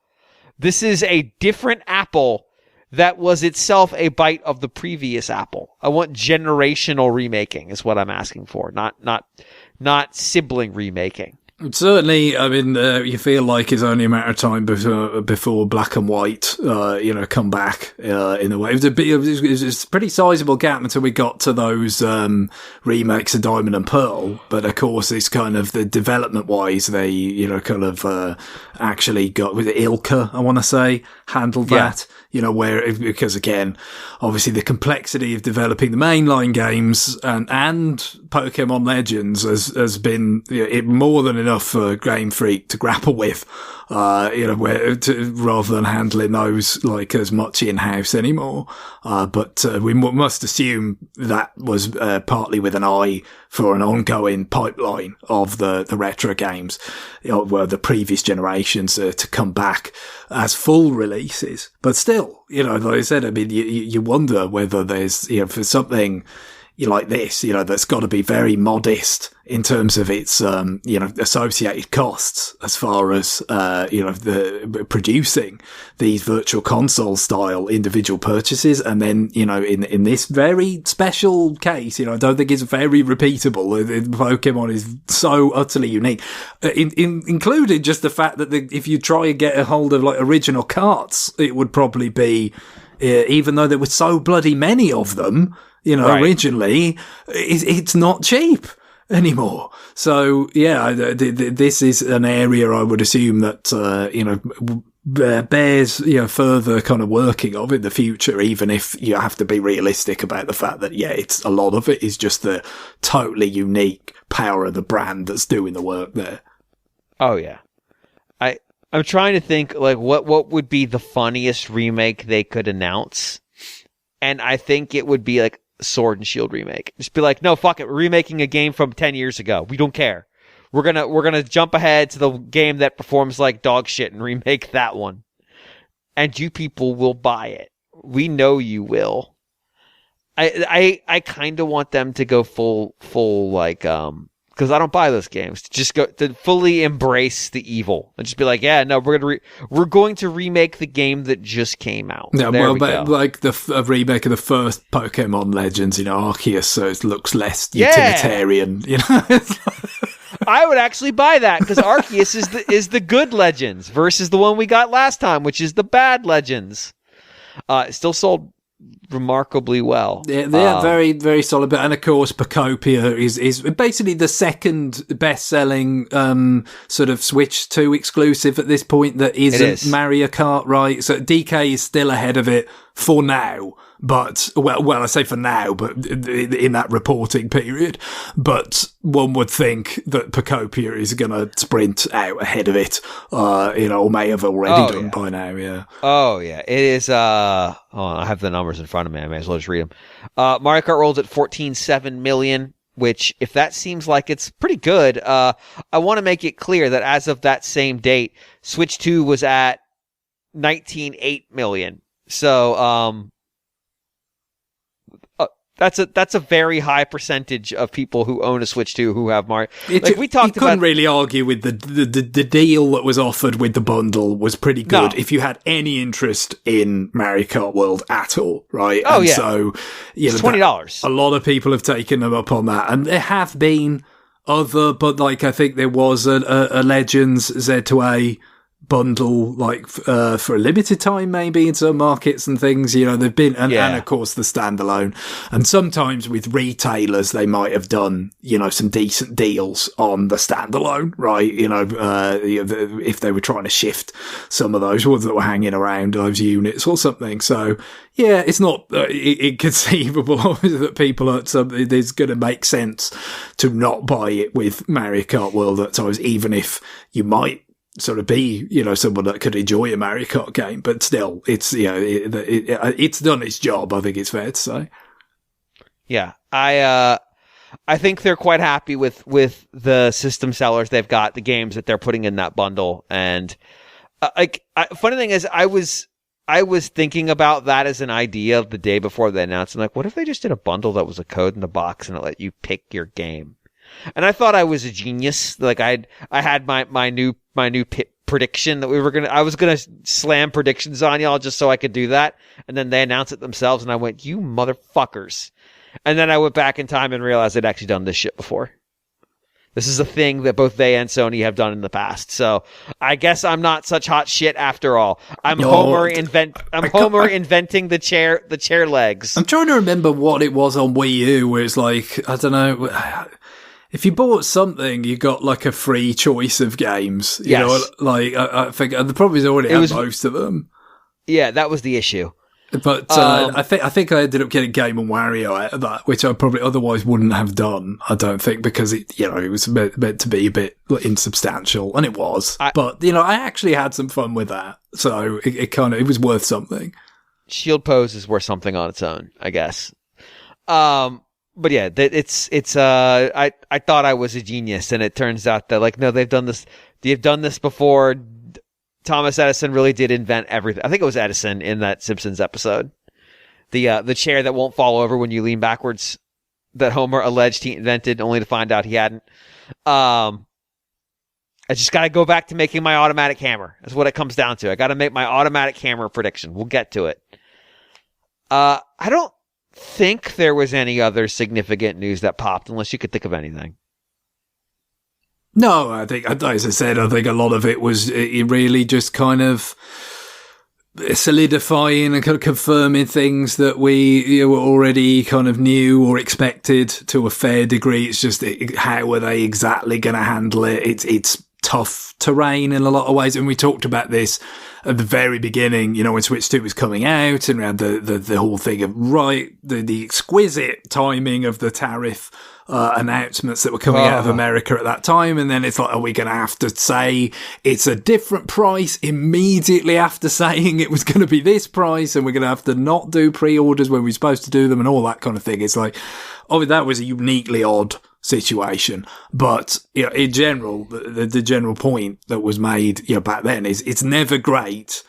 This is a different apple that was itself a bite of the previous apple. I want generational remaking is what I'm asking for, not sibling remaking. Certainly, I mean, you feel like it's only a matter of time before Black and White, come back in a way. It was a pretty sizable gap until we got to those remakes of Diamond and Pearl. But of course, it's kind of the development-wise, they actually got with Ilka, I want to say, handled that. Because again, obviously the complexity of developing the mainline games and Pokemon Legends has been more than enough for Game Freak to grapple with, rather than handling those like as much in-house anymore. But we must assume that was partly with an eye for an ongoing pipeline of the retro games, where the previous generations to come back as full releases. But still, like I said, I mean, you wonder whether there's, for something like this, that's got to be very modest in terms of its, associated costs as far as, the producing these virtual console style individual purchases. And then, in this very special case, I don't think it's very repeatable. Pokemon is so utterly unique, including just the fact that if you try and get a hold of like original carts, it would probably be, even though there were so bloody many of them, right. Originally, it's not cheap anymore. So, yeah, this is an area I would assume that, bears, further kind of working of in the future, even if you have to be realistic about the fact that, it's a lot of it is just the totally unique power of the brand that's doing the work there. Oh, yeah. I'm trying to think, like, what would be the funniest remake they could announce? And I think it would be, like, Sword and Shield remake. Just be like, no, fuck it. We're remaking a game from 10 years ago. We don't care. We're gonna jump ahead to the game that performs like dog shit and remake that one. And you people will buy it. We know you will. I kind of want them to go full like because I don't buy those games. To just go to fully embrace the evil and just be like, yeah, no, we're going to remake the game that just came out. Yeah, but like a remake of the first Pokemon Legends, Arceus, so it looks less utilitarian. I would actually buy that because Arceus is the good Legends versus the one we got last time, which is the bad Legends. It still sold remarkably well. Yeah, they're very, very solid. And of course, Pocopia is basically the second best-selling sort of Switch 2 exclusive at this point that isn't Mario Kart, right? So DK is still ahead of it for now. But, well, I say for now, but in that reporting period. But one would think that Pocopia is going to sprint out ahead of it, or may have already done by now, yeah. Oh, yeah. It is, I have the numbers in front of me. I may as well just read them. Mario Kart rolls at 14.7 million, which, if that seems like it's pretty good, I want to make it clear that as of that same date, Switch 2 was at 19.8 million. So, that's a very high percentage of people who own a Switch 2 who have Mario. We couldn't really argue with the deal that was offered with the bundle was pretty good. No. If you had any interest in Mario Kart World at all, right? Oh, and yeah. So, it's $20. A lot of people have taken them up on that, and there have been other, but like I think there was a Legends Z2A bundle like for a limited time maybe in some markets and things, they've been and of course the standalone, and sometimes with retailers they might have done some decent deals on the standalone, right? If they were trying to shift some of those ones that were hanging around those units or something. So yeah, it's not inconceivable that people are something it's going to make sense to not buy it with Mario Kart World at times, even if you might sort of be, someone that could enjoy a Mario Kart game, but still, it's, it's done its job, I think it's fair to say. Yeah. I think they're quite happy with the system sellers they've got, the games that they're putting in that bundle. And funny thing is, I was thinking about that as an idea the day before they announced. I'm like, what if they just did a bundle that was a code in the box and it let you pick your game? And I thought I was a genius. Like I had my new prediction that I was gonna slam predictions on y'all just so I could do that. And then they announced it themselves, and I went, you motherfuckers. And then I went back in time and realized I'd actually done this shit before. This is a thing that both they and Sony have done in the past. So I guess I'm not such hot shit after all. Homer inventing the chair legs. I'm trying to remember what it was on Wii U, where it's like, I don't know, if you bought something, you got like a free choice of games. You know, like I think the problem is already had most of them. Yeah, that was the issue. But I think I ended up getting Game & Wario out of that, which I probably otherwise wouldn't have done. I don't think, because it was meant to be a bit insubstantial, and it was. But I actually had some fun with that, so it was worth something. Shield Pose is worth something on its own, I guess. But yeah, I thought I was a genius, and it turns out that no, they've done this before. Thomas Edison really did invent everything. I think it was Edison in that Simpsons episode. The chair that won't fall over when you lean backwards, that Homer alleged he invented, only to find out he hadn't. I just got to go back to making my automatic hammer. That's what it comes down to. I got to make my automatic hammer prediction. We'll get to it. I don't think there was any other significant news that popped, unless you could think of anything. No, I think, as I said, I think a lot of it was really just kind of solidifying and kind of confirming things that we already kind of knew or expected to a fair degree. It's just how are they exactly going to handle it? It's tough terrain in a lot of ways, and we talked about this at the very beginning, when Switch 2 was coming out, and around the whole thing of the exquisite timing of the tariff announcements that were coming out of America at that time. And then it's like, are we going to have to say it's a different price immediately after saying it was going to be this price, and we're going to have to not do pre-orders when we're supposed to do them, and all that kind of thing? It's like, that was a uniquely odd situation. But in general, the general point that was made back then is it's never great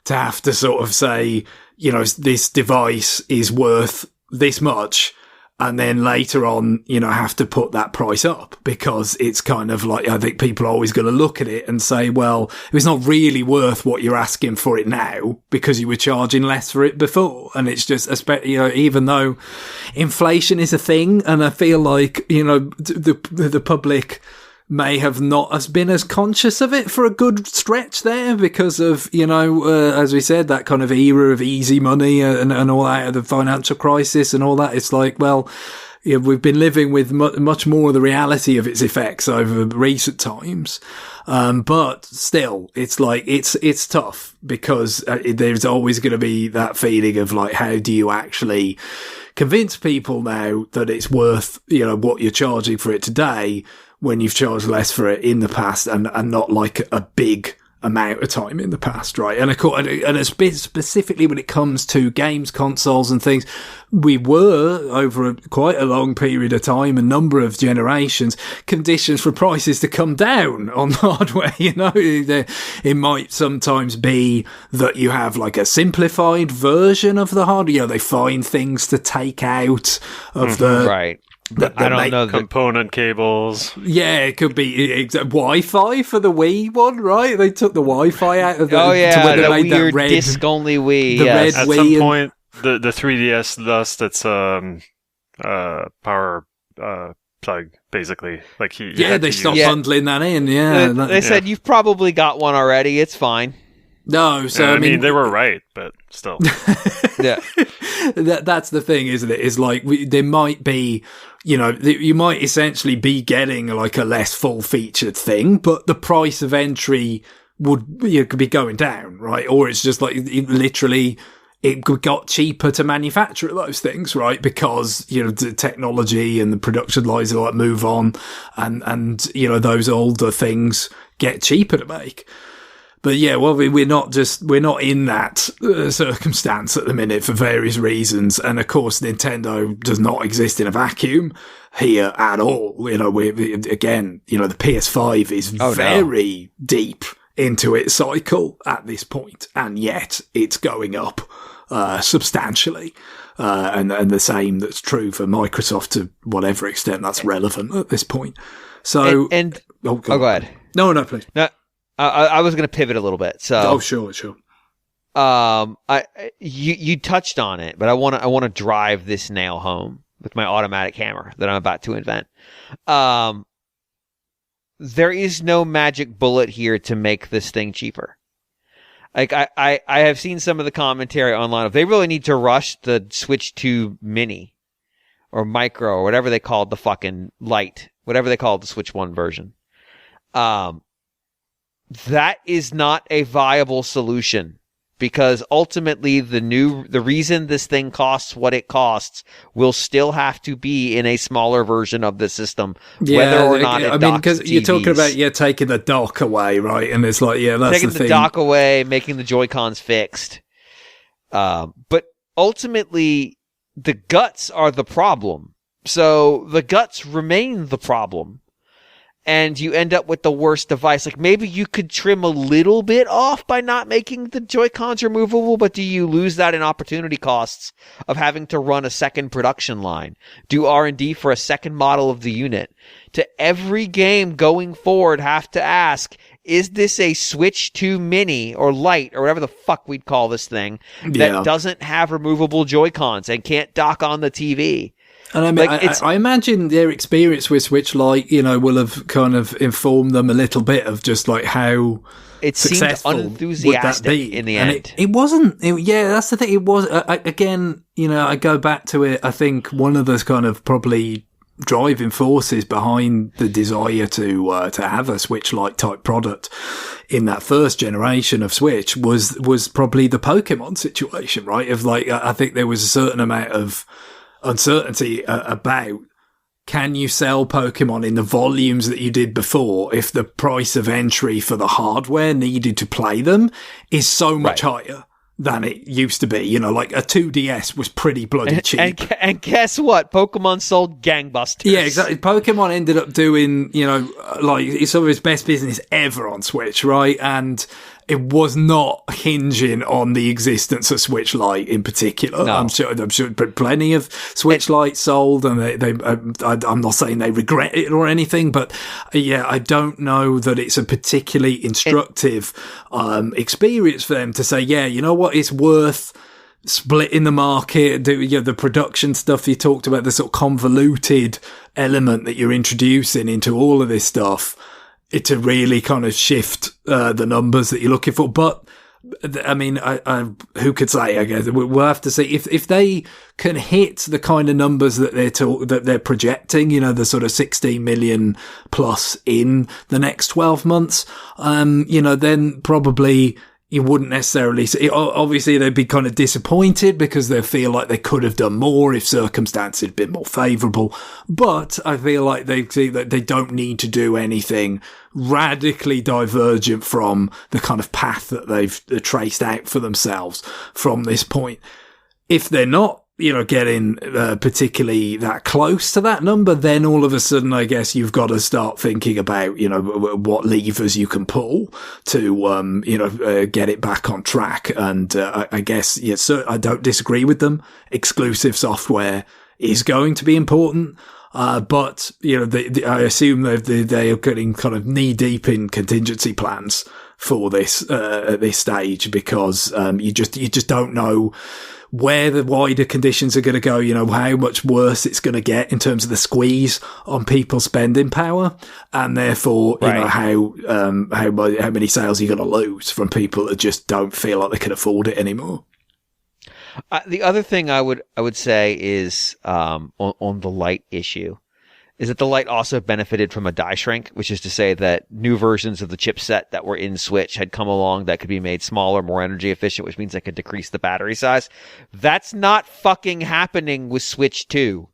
to have to sort of say, this device is worth this much, and then later on, have to put that price up, because it's kind of like, I think people are always going to look at it and say, well, it's not really worth what you're asking for it now, because you were charging less for it before. And it's just, even though inflation is a thing, and I feel like, the public may have not been as conscious of it for a good stretch there, because of, as we said, that kind of era of easy money and all that, of the financial crisis and all that. It's like, well, we've been living with much more of the reality of its effects over recent times. But still, it's like, it's tough, because there's always going to be that feeling of like, how do you actually convince people now that it's worth, what you're charging for it today, when you've charged less for it in the past, and not like a big amount of time in the past, right? And of course, and specifically when it comes to games, consoles and things, we were, over quite a long period of time, a number of generations, conditions for prices to come down on hardware. It might sometimes be that you have like a simplified version of the hardware. They find things to take out of the... Right. I don't know. Component cables. Yeah, it could be Wi-Fi for the Wii one, right? They took the Wi-Fi out of the... Oh, yeah, the weird disc-only Wii. Red At Wii some point, the 3DS lost its power plug, basically. Like they stopped bundling that in, They said, you've probably got one already, it's fine. No, so I mean, they were right, but still. Yeah. That's the thing, isn't it? Is like, there might be... you might essentially be getting like a less full-featured thing, but the price of entry would could be going down, right? Or it's just like it got cheaper to manufacture those things, right? Because the technology and the production lines like move on, and those older things get cheaper to make. But yeah, well, we're not in that circumstance at the minute for various reasons. And of course, Nintendo does not exist in a vacuum here at all. You know, again, you know, the PS5 is very deep into its cycle at this point, and yet it's going up substantially. And the same that's true for Microsoft to whatever extent that's relevant at this point. So, go ahead. No, please. No, I was going to pivot a little bit. So, sure. You touched on it, but I want to drive this nail home with my automatic hammer that I'm about to invent. There is no magic bullet here to make this thing cheaper. Like I have seen some of the commentary online of they really need to rush the Switch 2 Mini or Micro or whatever they called the fucking Lite, whatever they called the Switch 1 version. That is not a viable solution because ultimately the reason this thing costs what it costs will still have to be in a smaller version of the system, whether or not it docks because you're talking about taking the dock away, right? And it's like that's taking the thing. Dock away, making the Joy-Cons fixed. But ultimately, the guts are the problem. So the guts remain the problem. And you end up with the worst device. Like maybe you could trim a little bit off by not making the Joy-Cons removable, but do you lose that in opportunity costs of having to run a second production line, do R&D for a second model of the unit? To every game going forward have to ask, is this a Switch 2 Mini or Lite or whatever the fuck we'd call this thing that doesn't have removable Joy-Cons and can't dock on the TV? And I mean, like I imagine their experience with Switch Lite, will have kind of informed them a little bit of just like how it successful seemed unenthusiastic would that be in the and end. It wasn't. That's the thing. It was again. I go back to it. I think one of the kind of probably driving forces behind the desire to have a Switch Lite type product in that first generation of Switch was probably the Pokemon situation, right? Of like, I think there was a certain amount of uncertainty about can you sell Pokemon in the volumes that you did before if the price of entry for the hardware needed to play them is so much higher than it used to be. Like a 2DS was pretty bloody cheap. And guess what? Pokemon sold gangbusters. Yeah, exactly. Pokemon ended up doing, like it's some of its best business ever on Switch, right? And it was not hinging on the existence of Switch Lite in particular. No. I'm sure plenty of Switch Lite sold, and I'm not saying they regret it or anything, but I don't know that it's a particularly instructive experience for them to say, you know what, it's worth splitting the market, the production stuff you talked about, the sort of convoluted element that you're introducing into all of this stuff. It to really kind of shift the numbers that you're looking for. But I mean, I who could say? I guess we'll have to see if they can hit the kind of numbers that they're projecting. The sort of 16 million plus in the next 12 months. Then probably you wouldn't necessarily see. Obviously, they'd be kind of disappointed because they feel like they could have done more if circumstances had been more favourable. But I feel like they see that they don't need to do anything radically divergent from the kind of path that they've traced out for themselves from this point. If they're not, getting particularly that close to that number, then all of a sudden, I guess you've got to start thinking about, what levers you can pull to, get it back on track. And I guess, I don't disagree with them. Exclusive software is going to be important. But, I assume they are getting kind of knee deep in contingency plans for this, at this stage, because, you just don't know where the wider conditions are going to go, how much worse it's going to get in terms of the squeeze on people's spending power, and therefore, how many sales you're going to lose from people that just don't feel like they can afford it anymore. The other thing I would say is on the Lite issue is that the Lite also benefited from a die shrink, which is to say that new versions of the chipset that were in Switch had come along that could be made smaller, more energy efficient, which means they could decrease the battery size. That's not fucking happening with Switch 2.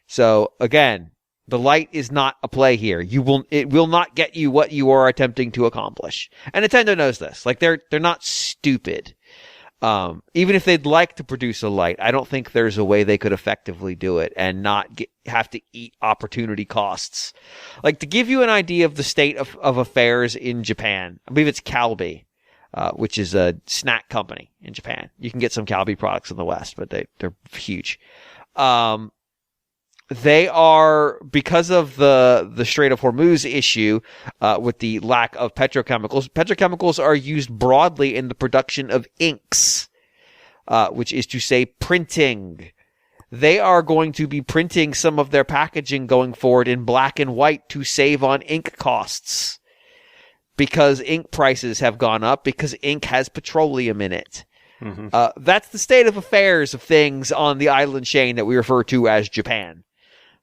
So again, The Lite is not a play here. It will not get you what you are attempting to accomplish. And Nintendo knows this. Like, they're not stupid. Even if they'd like to produce a Lite, I don't think there's a way they could effectively do it and not have to eat opportunity costs. Like, to give you an idea of the state of affairs in Japan, I believe it's Calbee, which is a snack company in Japan. You can get some Calbee products in the West, but they're huge. They are, because of the Strait of Hormuz issue, with the lack of petrochemicals are used broadly in the production of inks, which is to say printing. They are going to be printing some of their packaging going forward in black and white to save on ink costs, because ink prices have gone up, because ink has petroleum in it. Mm-hmm. That's the state of affairs of things on the island chain that we refer to as Japan.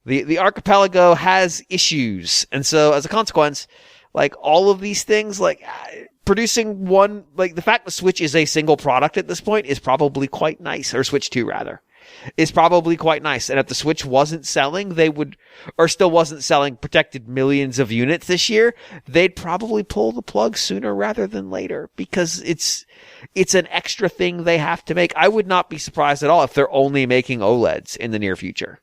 The archipelago has issues, and so as a consequence, like, all of these things, like, producing one, like, the fact that Switch is a single product at this point is probably quite nice, or Switch 2 rather, is probably quite nice. And if the Switch wasn't selling, still wasn't selling protected millions of units this year, they'd probably pull the plug sooner rather than later, because it's an extra thing they have to make. I would not be surprised at all if they're only making OLEDs in the near future.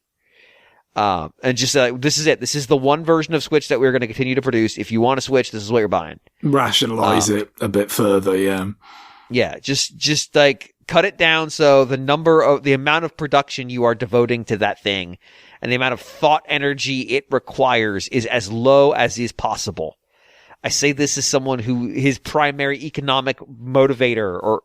And just this is it. This is the one version of Switch that we're going to continue to produce. If you want a Switch, this is what you're buying. Rationalize it a bit further, yeah. Yeah, just like cut it down so the amount of production you are devoting to that thing and the amount of thought energy it requires is as low as is possible. I say this as someone who his primary economic motivator or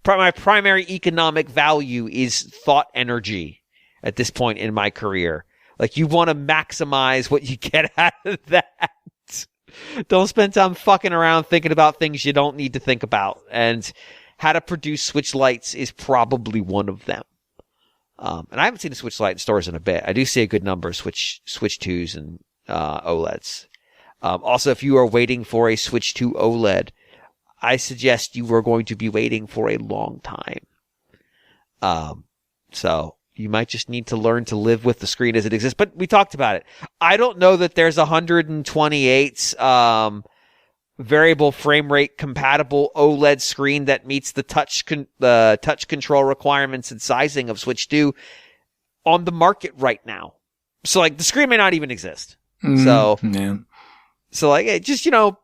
my primary economic value is thought energy. At this point in my career, like, you want to maximize what you get out of that. Don't spend time fucking around thinking about things you don't need to think about. And how to produce Switch Lites is probably one of them. And I haven't seen a Switch Lite in stores in a bit. I do see a good number of Switch 2s and OLEDs. Also, if you are waiting for a Switch 2 OLED, I suggest you are going to be waiting for a long time. So you might just need to learn to live with the screen as it exists. But we talked about it. I don't know that there's 128 variable frame rate compatible OLED screen that meets the touch control requirements and sizing of Switch 2 on the market right now. So, like, the screen may not even exist. So like, just, the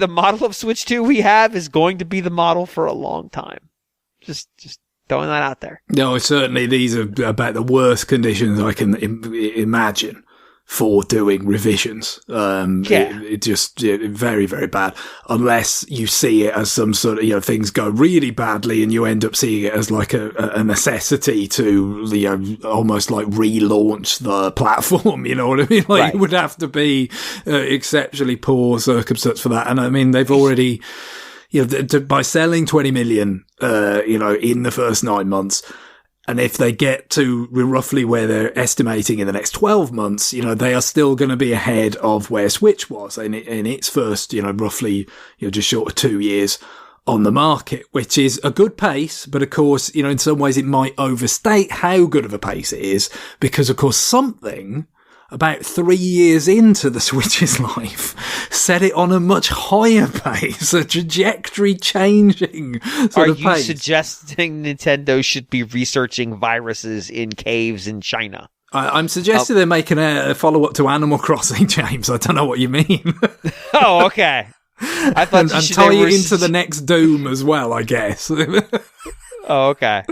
model of Switch 2 we have is going to be the model for a long time. Just throwing that out there. No, certainly these are about the worst conditions I can imagine for doing revisions. It just very, very bad. Unless you see it as some sort of, things go really badly and you end up seeing it as like a necessity to, almost like relaunch the platform. You know what I mean? Like, right. It would have to be exceptionally poor circumstance for that. And I mean, they've already, by selling 20 million, in the first 9 months, and if they get to roughly where they're estimating in the next 12 months, they are still going to be ahead of where Switch was in its first, roughly, just short of 2 years on the market, which is a good pace. But of course, in some ways it might overstate how good of a pace it is, because of course something about 3 years into the Switch's life set it on a much higher pace, a trajectory changing sort of pace. Are you suggesting Nintendo should be researching viruses in caves in China? I'm suggesting they're making a follow-up to Animal Crossing, James. I don't know what you mean. Oh, okay. I thought and tie it into the next Doom as well, I guess. Oh, okay.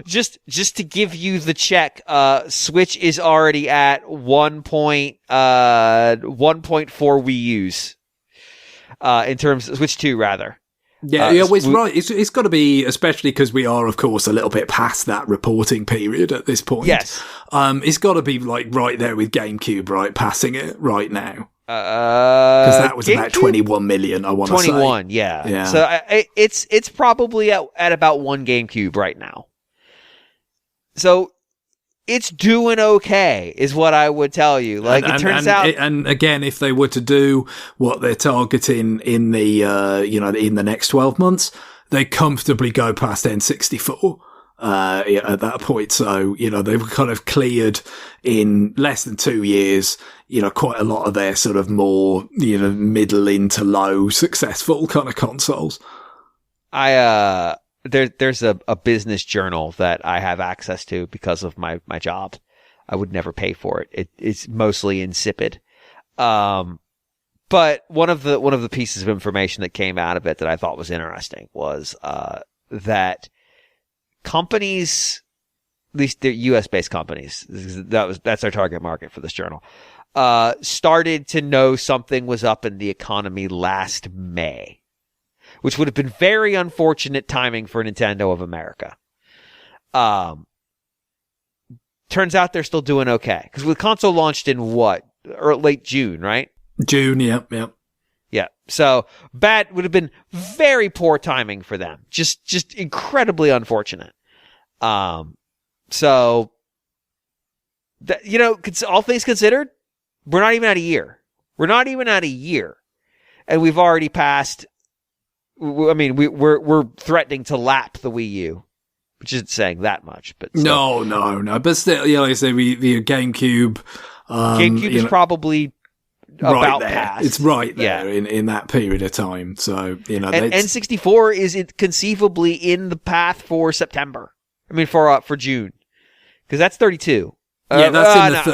Just to give you the check, Switch is already at 1.4 Wii U's, in terms of Switch 2 rather. Well, it's right. It's got to be, especially because we are, of course, a little bit past that reporting period at this point. Yes. It's got to be like right there with GameCube, right? Passing it right now. Because that was about 21 million, I want to say. 21, yeah. So it's probably at about one GameCube right now. So it's doing okay, is what I would tell you. Like, it turns out, and again, if they were to do what they're targeting in the in the next 12 months, they comfortably go past N64. at that point. So, they were kind of cleared in less than 2 years, quite a lot of their sort of more, middle into low successful kind of consoles. There's a business journal that I have access to because of my job. I would never pay for it. It's mostly insipid. But one of the pieces of information that came out of it that I thought was interesting was, that companies, at least they're US-based companies, that's our target market for this journal, started to know something was up in the economy last May, which would have been very unfortunate timing for Nintendo of America. Turns out they're still doing okay. Because the console launched in late June, right? June, yep. Yeah. So bad would have been very poor timing for them. Just incredibly unfortunate. So that, all things considered, we're not even at a year. And we've already passed. I mean, we're threatening to lap the Wii U, which isn't saying that much, but still. No. But still, like I say, the GameCube. GameCube is probably about right there. past. It's right there in that period of time. So and N64 is conceivably in the path for September. I mean, for June, because that's 32. Yeah, that's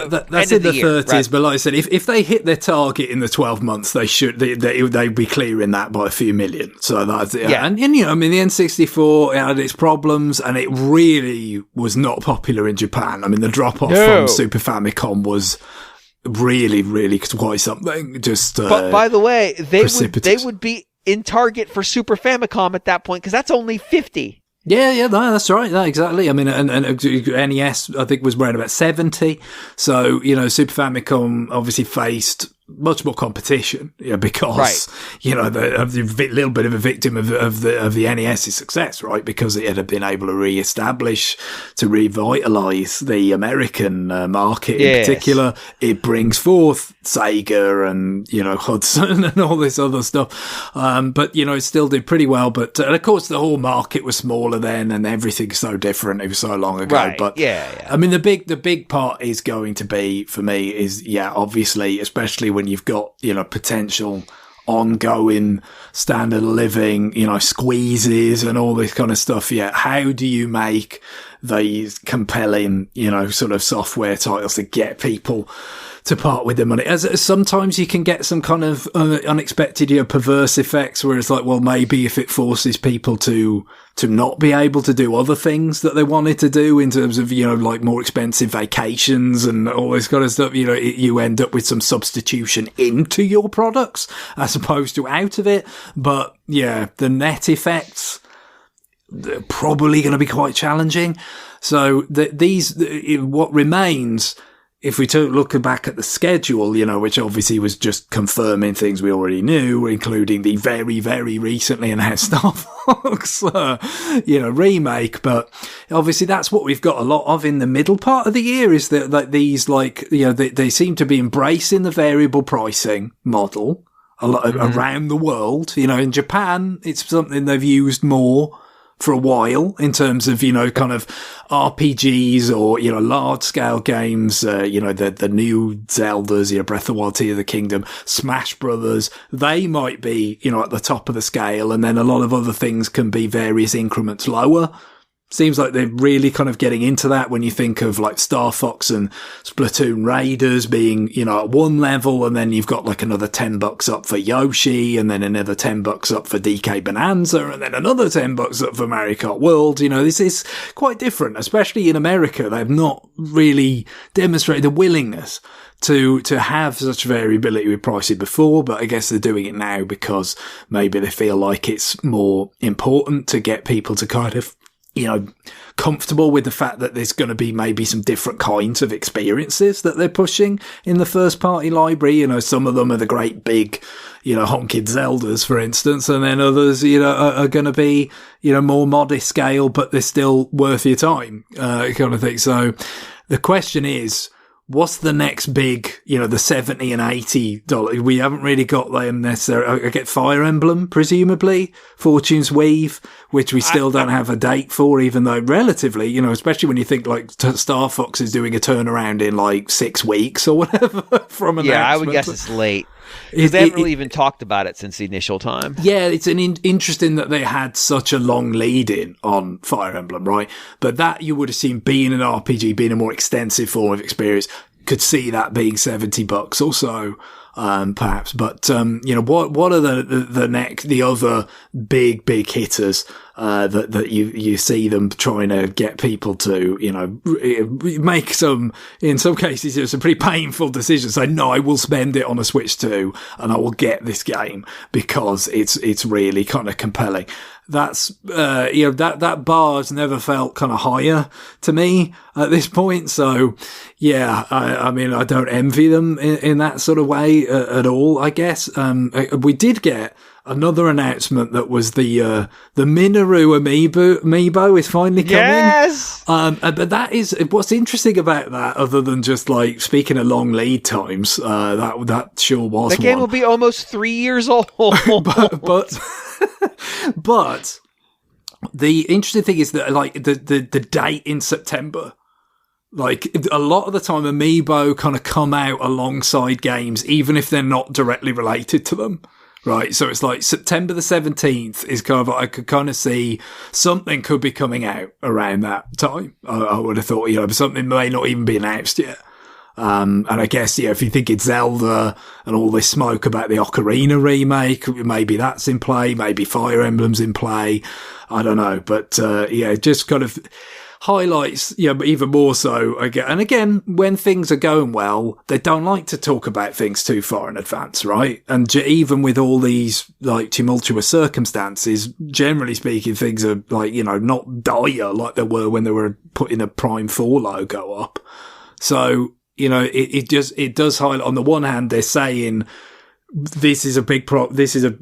in the 30s. Right. But like I said, if they hit their target in the 12 months, they'd be clearing that by a few million. So that's it. Yeah. And the N64 had its problems, and it really was not popular in Japan. I mean, the drop off from Super Famicom was really, really quite something. But by the way, they would be in target for Super Famicom at that point because that's only 50. Yeah, no, that's right. No, exactly. I mean, and NES, I think, was around about 70. So, Super Famicom obviously faced much more competition, because, a little bit of a victim of the NES's success, right? Because it had been able to to revitalize the American market in particular. It brings forth Sega and, Hudson and all this other stuff. But, it still did pretty well. But, and of course, the whole market was smaller then and everything's so different. It was so long ago. Right. But, yeah. I mean, the big part is going to be, for me, is, obviously, especially when you've got, potential ongoing standard of living, squeezes and all this kind of stuff. Yeah. How do you make these compelling, sort of software titles to get people to part with their money? As sometimes you can get some kind of unexpected, perverse effects where it's like, well, maybe if it forces people to not be able to do other things that they wanted to do in terms of, like more expensive vacations and all this kind of stuff, you end up with some substitution into your products as opposed to out of it. But yeah, the net effects, they're probably going to be quite challenging. So what remains, if we look back at the schedule, which obviously was just confirming things we already knew, including the very, very recently announced Star Fox, remake. But obviously that's what we've got a lot of in the middle part of the year is that these, they seem to be embracing the variable pricing model a lot around the world. In Japan, it's something they've used more for a while in terms of, kind of RPGs or, large scale games, the new Zeldas, Breath of the Wild, Tears of the Kingdom, Smash Brothers, they might be, at the top of the scale. And then a lot of other things can be various increments lower. Seems like they're really kind of getting into that when you think of like Star Fox and Splatoon Raiders being, at one level, and then you've got like another $10 up for Yoshi, and then another $10 up for DK Bonanza, and then another $10 up for Mario Kart World. This is quite different, especially in America. They've not really demonstrated the willingness to have such variability with pricing before, but I guess they're doing it now because maybe they feel like it's more important to get people to kind of, comfortable with the fact that there's going to be maybe some different kinds of experiences that they're pushing in the first party library. Some of them are the great big, honking Zeldas, for instance, and then others, are going to be, more modest scale, but they're still worth your time, kind of thing. So the question is, what's the next big, the $70 and $80? We haven't really got them necessarily. I get Fire Emblem, presumably, Fortune's Weave, which we still don't have a date for, even though relatively, especially when you think like Star Fox is doing a turnaround in like 6 weeks or whatever from announcement. Yeah, I would guess it's late. Because they haven't really even talked about it since the initial time. Yeah, it's interesting that they had such a long lead in on Fire Emblem, right? But that you would assume, being an RPG, being a more extensive form of experience, could see that being $70 or so, perhaps. But what are the other big hitters that you see them trying to get people to make some, in some cases, some pretty painful decisions. Say, no, I will spend it on a Switch 2 and I will get this game because it's really kind of compelling. That's that bar's never felt kind of higher to me at this point. So yeah, I mean, I don't envy them in that sort of way at all, I guess. We did get another announcement that was the Minoru amiibo is finally coming. Yes! But that is, what's interesting about that, other than just like, speaking of long lead times, that sure was the game will be almost 3 years old. but the interesting thing is that like the date in September, like a lot of the time amiibo kind of come out alongside games, even if they're not directly related to them. Right, so it's like September the 17th is kind of, I could kind of see something could be coming out around that time. I would have thought, something may not even be announced yet. And I guess, if you think it's Zelda and all this smoke about the Ocarina remake, maybe that's in play, maybe Fire Emblem's in play. I don't know. But, just kind of highlights, but even more so again. And again, when things are going well, they don't like to talk about things too far in advance, right? And even with all these like tumultuous circumstances, generally speaking, things are like, not dire like they were when they were putting a Prime 4 logo up. So, it does highlight, on the one hand, they're saying this is a big this is a,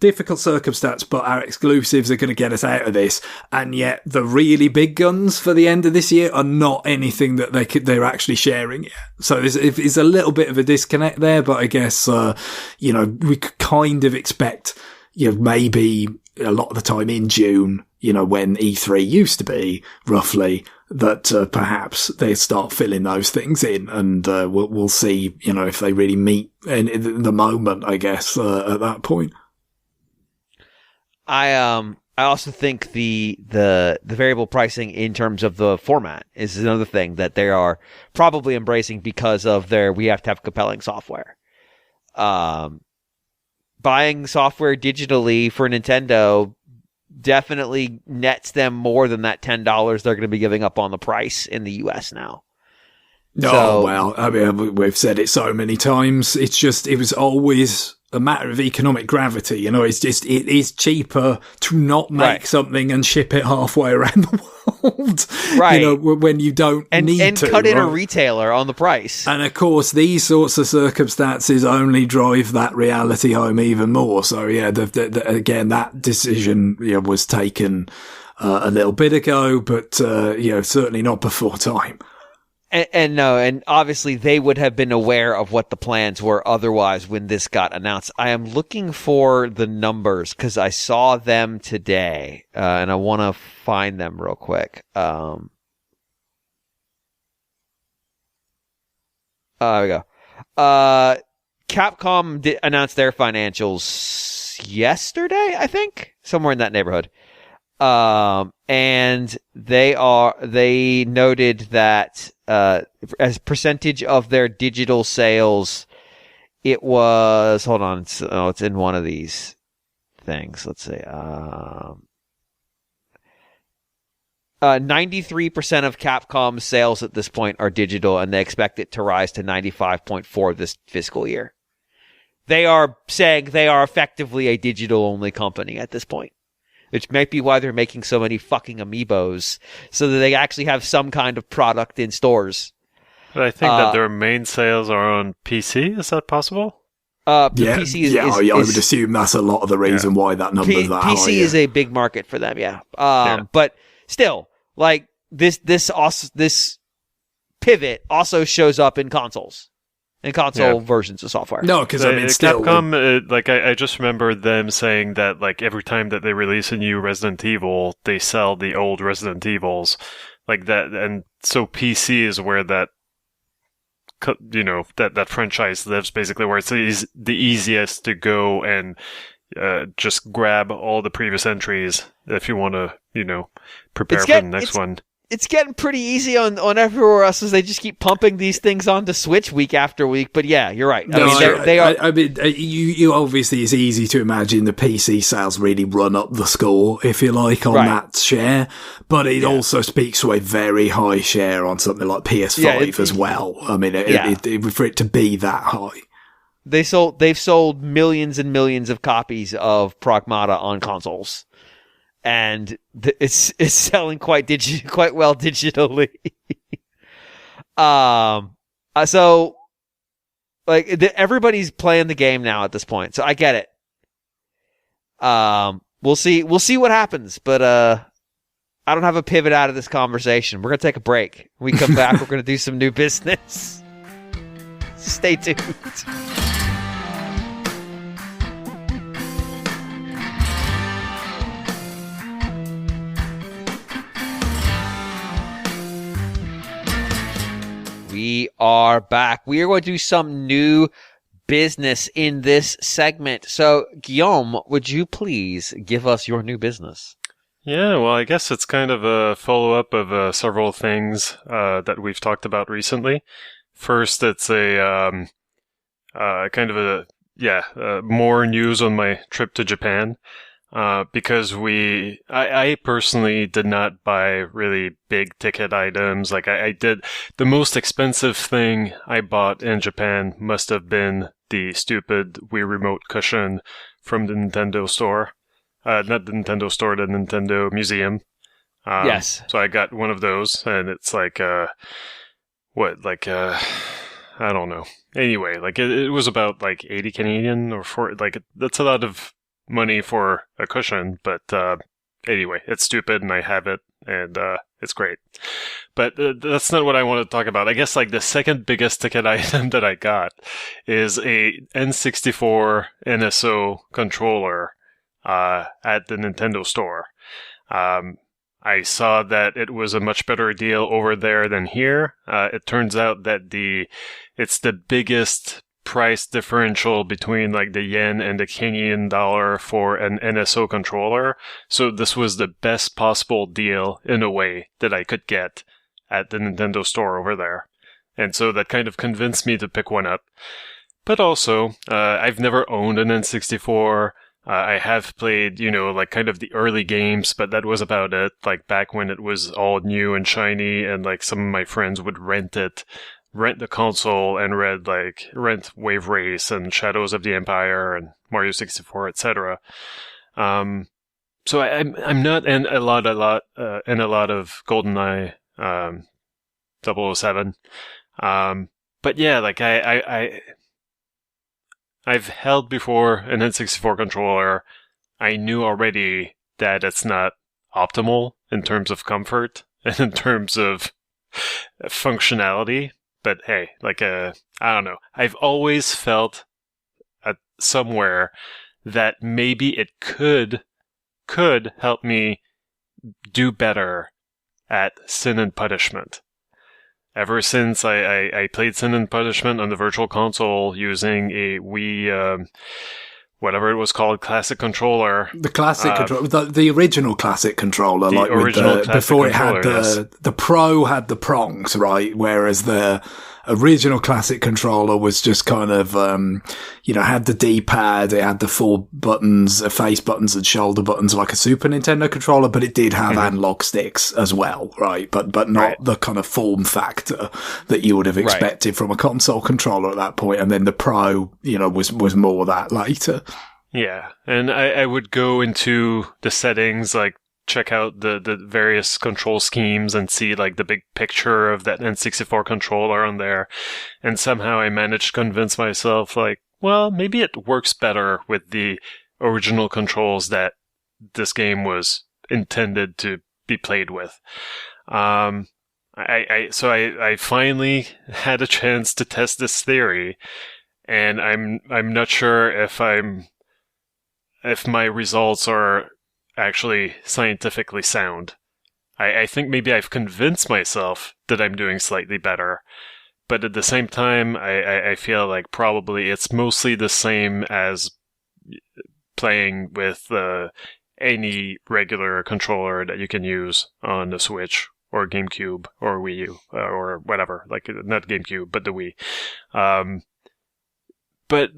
difficult circumstance, but our exclusives are going to get us out of this. And yet the really big guns for the end of this year are not anything that they're actually sharing yet. So there's a little bit of a disconnect there, but I guess, we could kind of expect, maybe a lot of the time in June, when E3 used to be roughly, that perhaps they start filling those things in, and we'll see, if they really meet in the moment, I guess, at that point. I also think the variable pricing in terms of the format is another thing that they are probably embracing because of we have to have compelling software. Buying software digitally for Nintendo definitely nets them more than that $10 they're going to be giving up on the price in the US now. Well, I mean, we've said it so many times. It was always a matter of economic gravity. It is cheaper to not make something and ship it halfway around the world. Right. When you don't need to. And cut in a retailer on the price. And of course, these sorts of circumstances only drive that reality home even more. So yeah, again, that decision was taken a little bit ago, but certainly not before time. And obviously they would have been aware of what the plans were otherwise when this got announced. I am looking for the numbers because I saw them today, and I want to find them real quick. There we go. Capcom announced their financials yesterday, I think, somewhere in that neighborhood. And they noted that, as percentage of their digital sales, it was, hold on, it's in one of these things. Let's see. 93% of Capcom's sales at this point are digital, and they expect it to rise to 95.4 this fiscal year. They are saying they are effectively a digital-only company at this point. Which might be why they're making so many fucking amiibos, so that they actually have some kind of product in stores. But I think that their main sales are on PC. Is that possible? PC is, I would assume that's a lot of the reason why that number is that high. PC is a big market for them, yeah. But still, like this pivot also shows up in consoles. In console versions of software. No, because I mean, still, Capcom, I just remember them saying that, like, every time that they release a new Resident Evil, they sell the old Resident Evils, like that, and so PC is where that, that franchise lives, basically, where it's the easiest to go and just grab all the previous entries if you want to, prepare for the next one. It's getting pretty easy on everywhere else as they just keep pumping these things onto Switch week after week. But yeah, you're right. They are. I mean, you obviously, it's easy to imagine the PC sales really run up the score, if you like, on that share. But it also speaks to a very high share on something like PS5 as well. I mean, for it to be that high. They've sold millions and millions of copies of Pragmata on consoles. And it's selling quite well digitally. So like everybody's playing the game now at this point, so I get it. We'll see what happens, but I don't have a pivot out of this conversation. We're gonna take a break. When we come back, we're gonna do some new business. Stay tuned. We are back. We are going to do some new business in this segment. So, Guillaume, would you please give us your new business? Yeah, well, I guess it's kind of a follow-up of several things that we've talked about recently. First, it's a kind of more news on my trip to Japan. Because I personally did not buy really big ticket items. Like I did, the most expensive thing I bought in Japan must have been the stupid Wii Remote cushion from the Nintendo store. Not the Nintendo store, the Nintendo Museum. Yes. So I got one of those, and it's like, I don't know. Anyway, like it was about like 80 Canadian or that's a lot of money for a cushion, but anyway, it's stupid and I have it, and it's great. But that's not what I want to talk about. I guess like the second biggest ticket item that I got is a N64 NSO controller at the Nintendo store. I saw that it was a much better deal over there than here. It turns out that it's the biggest price differential between like the yen and the Canadian dollar for an NSO controller. So this was the best possible deal in a way that I could get at the Nintendo store over there. And so that kind of convinced me to pick one up. But also, I've never owned an N64. I have played, like kind of the early games, but that was about it. Like back when it was all new and shiny and like some of my friends would rent the console and rent Wave Race and Shadows of the Empire and Mario 64, etc. So I'm not in a lot of GoldenEye 007. But yeah, like I've held before an N64 controller. I knew already that it's not optimal in terms of comfort and in terms of functionality. But hey, like, I don't know. I've always felt somewhere that maybe it could help me do better at Sin and Punishment. Ever since I played Sin and Punishment on the Virtual Console using a Wii, whatever it was called, classic controller. The classic controller, the original classic controller, like before it had the Pro had the prongs, right? Whereas the original classic controller was just kind of, had the D-pad, it had the 4 buttons, face buttons and shoulder buttons like a Super Nintendo controller, but it did have analog sticks as well, right? But not the kind of form factor that you would have expected from a console controller at that point. And then the Pro, was more that later. Yeah. And I would go into the settings, like, check out the various control schemes and see like the big picture of that N64 controller on there. And somehow I managed to convince myself like, well, maybe it works better with the original controls that this game was intended to be played with. I I finally had a chance to test this theory, and I'm not sure if my results are actually scientifically sound. I think maybe I've convinced myself that I'm doing slightly better, but at the same time, I feel like probably it's mostly the same as playing with any regular controller that you can use on the Switch or GameCube or Wii U or whatever, like not GameCube, but the Wii. But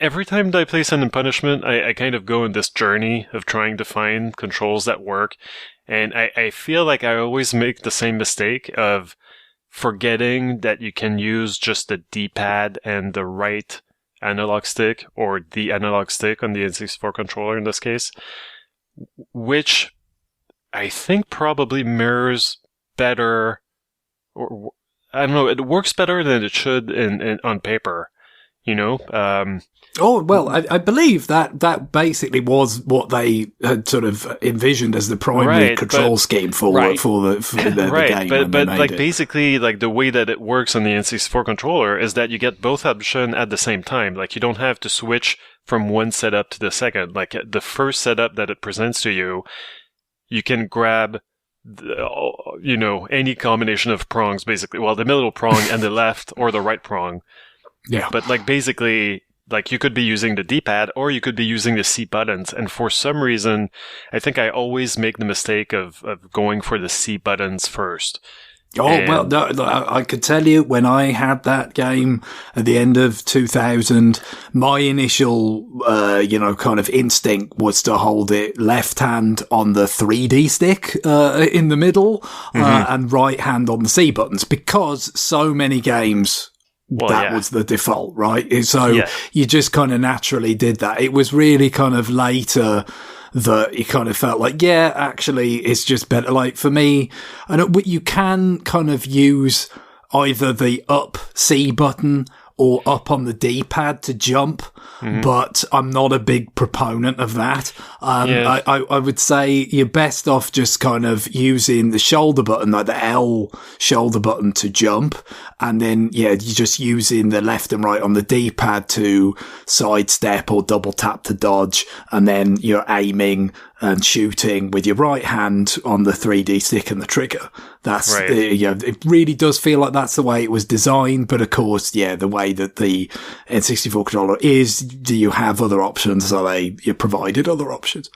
every time that I play Sin and Punishment, I kind of go on this journey of trying to find controls that work. And I feel like I always make the same mistake of forgetting that you can use just the D-pad and the right analog stick, or the analog stick on the N64 controller in this case, which I think probably mirrors better, or I don't know, it works better than it should on paper. You know? I believe that basically was what they had sort of envisioned as the primary control scheme for the right, game. But like basically, like the way that it works on the N64 controller is that you get both options at the same time. Like you don't have to switch from one setup to the second. Like the first setup that it presents to you, you can grab any combination of prongs, basically. Well, the middle prong and the left or the right prong. Yeah. But like basically, like you could be using the D-pad or you could be using the C buttons. And for some reason, I think I always make the mistake of going for the C buttons first. I could tell you when I had that game at the end of 2000, my initial, kind of instinct was to hold it left hand on the 3D stick, in the middle, and right hand on the C buttons, because so many games was the default, right? So you just kind of naturally did that. It was really kind of later that you kind of felt like, actually, it's just better. Like for me, you can kind of use either the up C button or up on the D-pad to jump, but I'm not a big proponent of that. I would say you're best off just kind of using the shoulder button, like the L shoulder button to jump, and then, you're just using the left and right on the D-pad to sidestep or double tap to dodge, and then you're aiming and shooting with your right hand on the 3D stick and the trigger. That's right. It really does feel like that's the way it was designed. But of course, the way that the N64 controller is, do you have other options? You provided other options?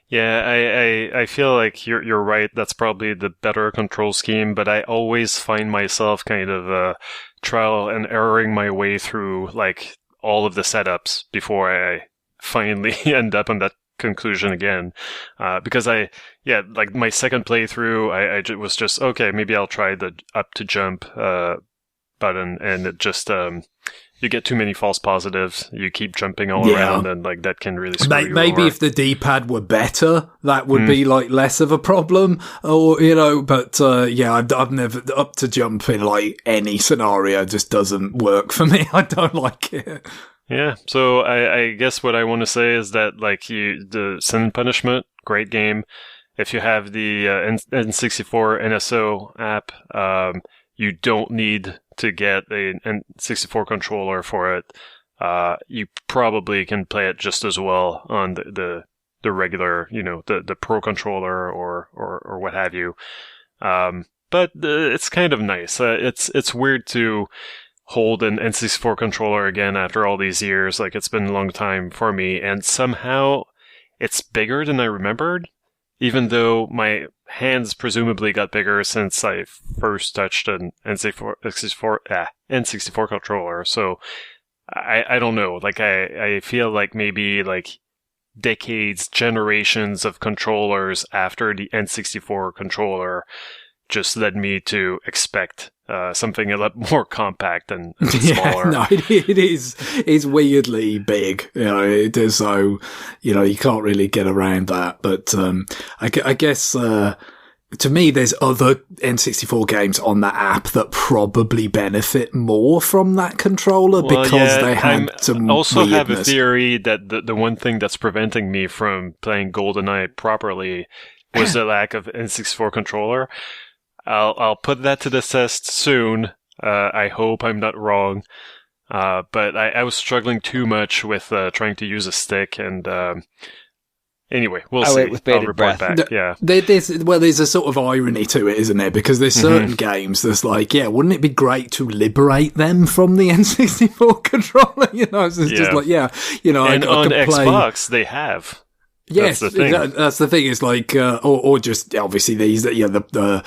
Yeah, I feel like you're right. That's probably the better control scheme. But I always find myself kind of trial and erroring my way through like all of the setups before I finally end up on that conclusion again, because like my second playthrough, I was just, okay, maybe I'll try the up to jump button, and it just you get too many false positives. You keep jumping all around, and like that can really screw you maybe over. If the D-pad were better, that would be like less of a problem, or but I've never up to jump in like any scenario just doesn't work for me. I don't like it. Yeah, so I guess what I want to say is that like the Sin and Punishment, great game. If you have the N64 NSO app, you don't need to get a N64 controller for it. You probably can play it just as well on the regular, the Pro controller or what have you. But it's kind of nice. It's weird to hold an N64 controller again after all these years. Like, it's been a long time for me, and somehow it's bigger than I remembered, even though my hands presumably got bigger since I first touched an N64 controller. So I don't know. Like, I feel like maybe like decades, generations of controllers after the N64 controller just led me to expect something a lot more compact and smaller. No, it is. It's weirdly big. It is. So, you can't really get around that. But I guess to me, there's other N64 games on that app that probably benefit more from that controller because they had some also weirdness. Have a theory that the one thing that's preventing me from playing GoldenEye properly was the lack of N64 controller. I'll put that to the test soon. I hope I'm not wrong. But I was struggling too much with trying to use a stick, and anyway, we'll see. With bated I'll report breath. back. Yeah. There's a sort of irony to it, isn't there? Because there's certain games that's like, yeah, wouldn't it be great to liberate them from the N64 controller? It's just like, yeah, and I on could play... Xbox they have. Yes, that's the thing. That's the thing. It's like, or just obviously these, the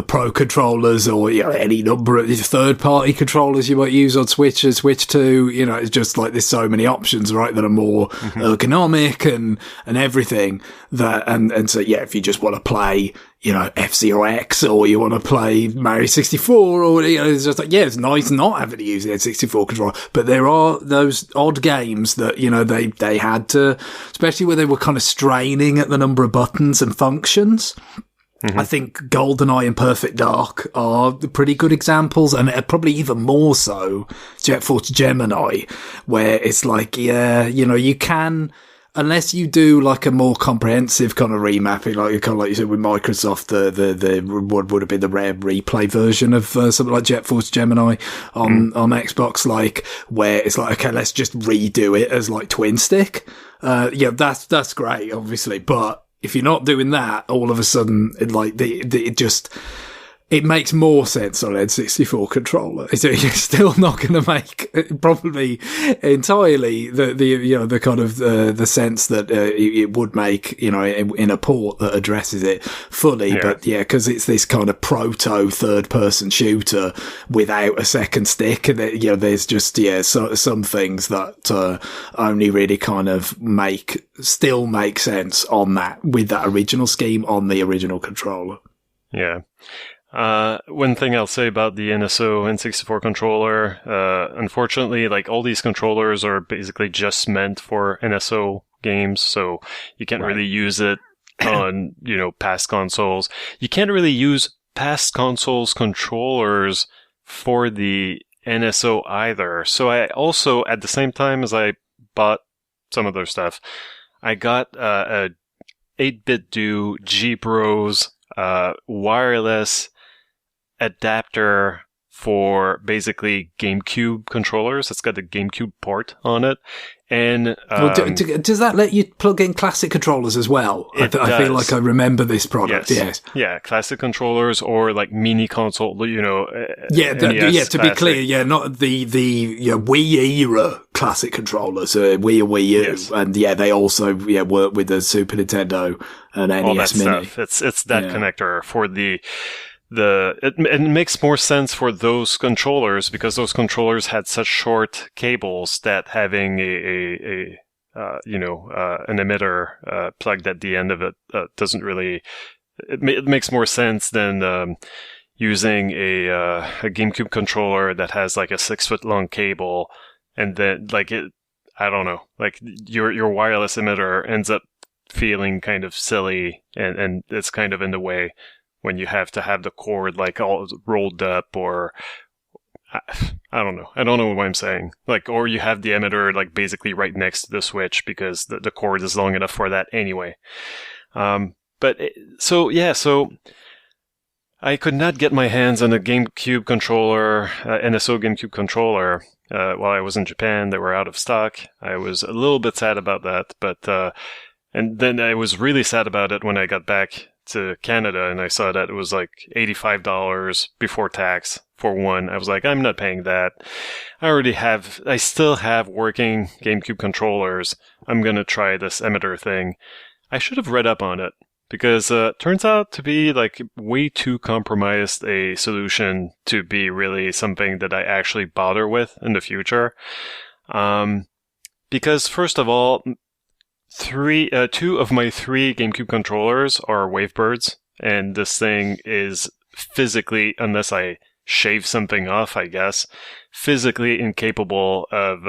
pro controllers, or any number of third-party controllers you might use on Switch or Switch 2. It's just like there's so many options, right, that are more ergonomic and everything. And so if you just want to play, F-Zero X, or you want to play Mario 64, or it's just like, it's nice not having to use the N64 controller. But there are those odd games that they had to, especially where they were kind of straining at the number of buttons and functions. I think GoldenEye and Perfect Dark are pretty good examples, and probably even more so Jet Force Gemini, where it's like, you can, unless you do like a more comprehensive kind of remapping, like you said with Microsoft, the what would have been the rare replay version of something like Jet Force Gemini on Xbox, like where it's like, okay, let's just redo it as like twin stick. That's great, obviously, but if you're not doing that, all of a sudden, it makes more sense on an N64 controller. You're still not going to make probably entirely the kind of the sense that it would make in a port that addresses it fully. Yeah. But because it's this kind of proto third person shooter without a second stick, and there's just some things that only really kind of still make sense on that with that original scheme on the original controller. Yeah. One thing I'll say about the NSO N64 controller, unfortunately, like all these controllers are basically just meant for NSO games, so you can't really use it on, past consoles. You can't really use past consoles controllers for the NSO either. So I also, at the same time as I bought some of their stuff, I got a 8-bit do G Bros wireless adapter for basically GameCube controllers. It's got the GameCube port on it. And does that let you plug in classic controllers as well? I feel like I remember this product. Yes. Yeah, classic controllers or like mini console, to be clear, not the Wii era classic controllers, Wii or Wii U. Yes. And they also work with the Super Nintendo and NES all that Mini. Stuff. It's that connector for it makes more sense for those controllers because those controllers had such short cables that having an emitter plugged at the end of it doesn't really. It makes more sense than using a GameCube controller that has like a 6-foot long cable, and then I don't know, like your wireless emitter ends up feeling kind of silly, and it's kind of in the way when you have to have the cord like all rolled up, or I don't know. I don't know what I'm saying. Or you have the emitter like basically right next to the Switch because the cord is long enough for that anyway. So I could not get my hands on a GameCube controller, NSO GameCube controller, while I was in Japan. They were out of stock. I was a little bit sad about that, but and then I was really sad about it when I got back to Canada and I saw that it was like $85 before tax for one. I was like, I'm not paying that. I still have working GameCube controllers. I'm going to try this emitter thing. I should have read up on it because it turns out to be like way too compromised a solution to be really something that I actually bother with in the future. Because first of all, two of my 3 GameCube controllers are Wavebirds, and this thing is physically, unless I shave something off, I guess, physically incapable of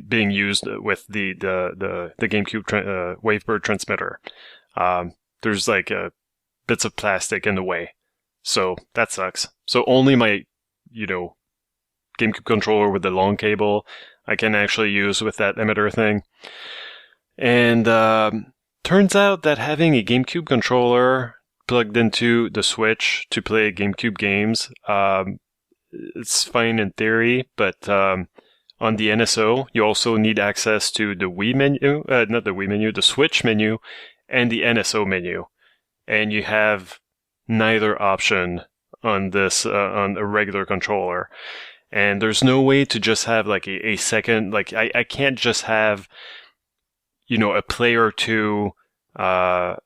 being used with the GameCube Wavebird transmitter. There's like bits of plastic in the way, so that sucks. So only my GameCube controller with the long cable I can actually use with that emitter thing. And turns out that having a GameCube controller plugged into the Switch to play GameCube games, it's fine in theory, but on the NSO, you also need access to the Wii menu, not the Wii menu, the Switch menu, and the NSO menu. And you have neither option on this, on a regular controller. And there's no way to just have like a second, like I can't just have, a player 2, like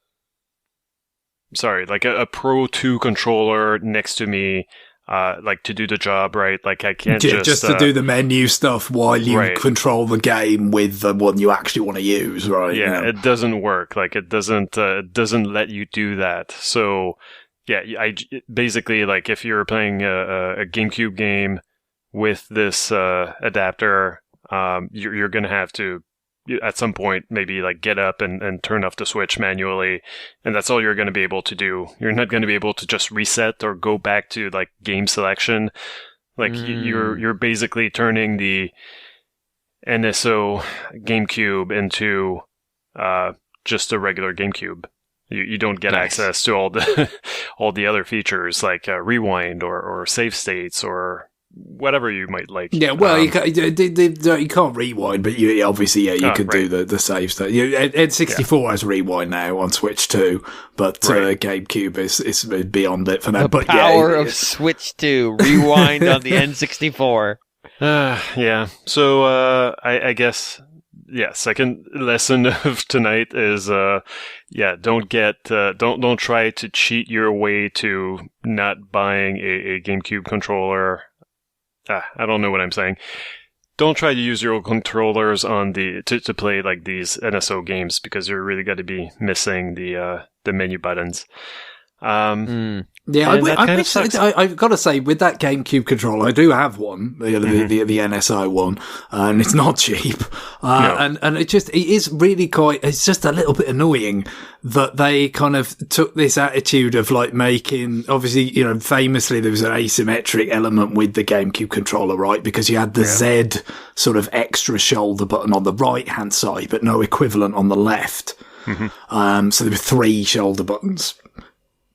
a Pro 2 controller next to me, like to do the job, right? Like I can't just to do the menu stuff while you control the game with the one you actually want to use, right? Yeah, it doesn't work. Like it doesn't let you do that. So yeah, I basically, like if you're playing a GameCube game with this adapter, you're gonna have to at some point maybe like get up and turn off the Switch manually, and that's all you're going to be able to do. You're not going to be able to just reset or go back to like game selection. Like you're basically turning the NSO GameCube into just a regular GameCube. You don't get access to all the other features like rewind or save states or whatever you might like. Yeah, well, you can't rewind, but you can do the save state. N64 has rewind now on Switch 2, but GameCube is beyond it for now. The power of Switch 2 rewind on the N64. Yeah. So I guess second lesson of tonight is don't try to cheat your way to not buying a GameCube controller. I don't know what I'm saying. Don't try to use your old controllers on to play like these NSO games, because you're really got to be missing the menu buttons. Yeah, I've got to say, with that GameCube controller, I do have one, the NSO one, and it's not cheap. No. And it is really it's just a little bit annoying that they kind of took this attitude of like making, obviously, famously there was an asymmetric element with the GameCube controller, right? Because you had the Z sort of extra shoulder button on the right hand side, but no equivalent on the left. Mm-hmm. So there were 3 shoulder buttons.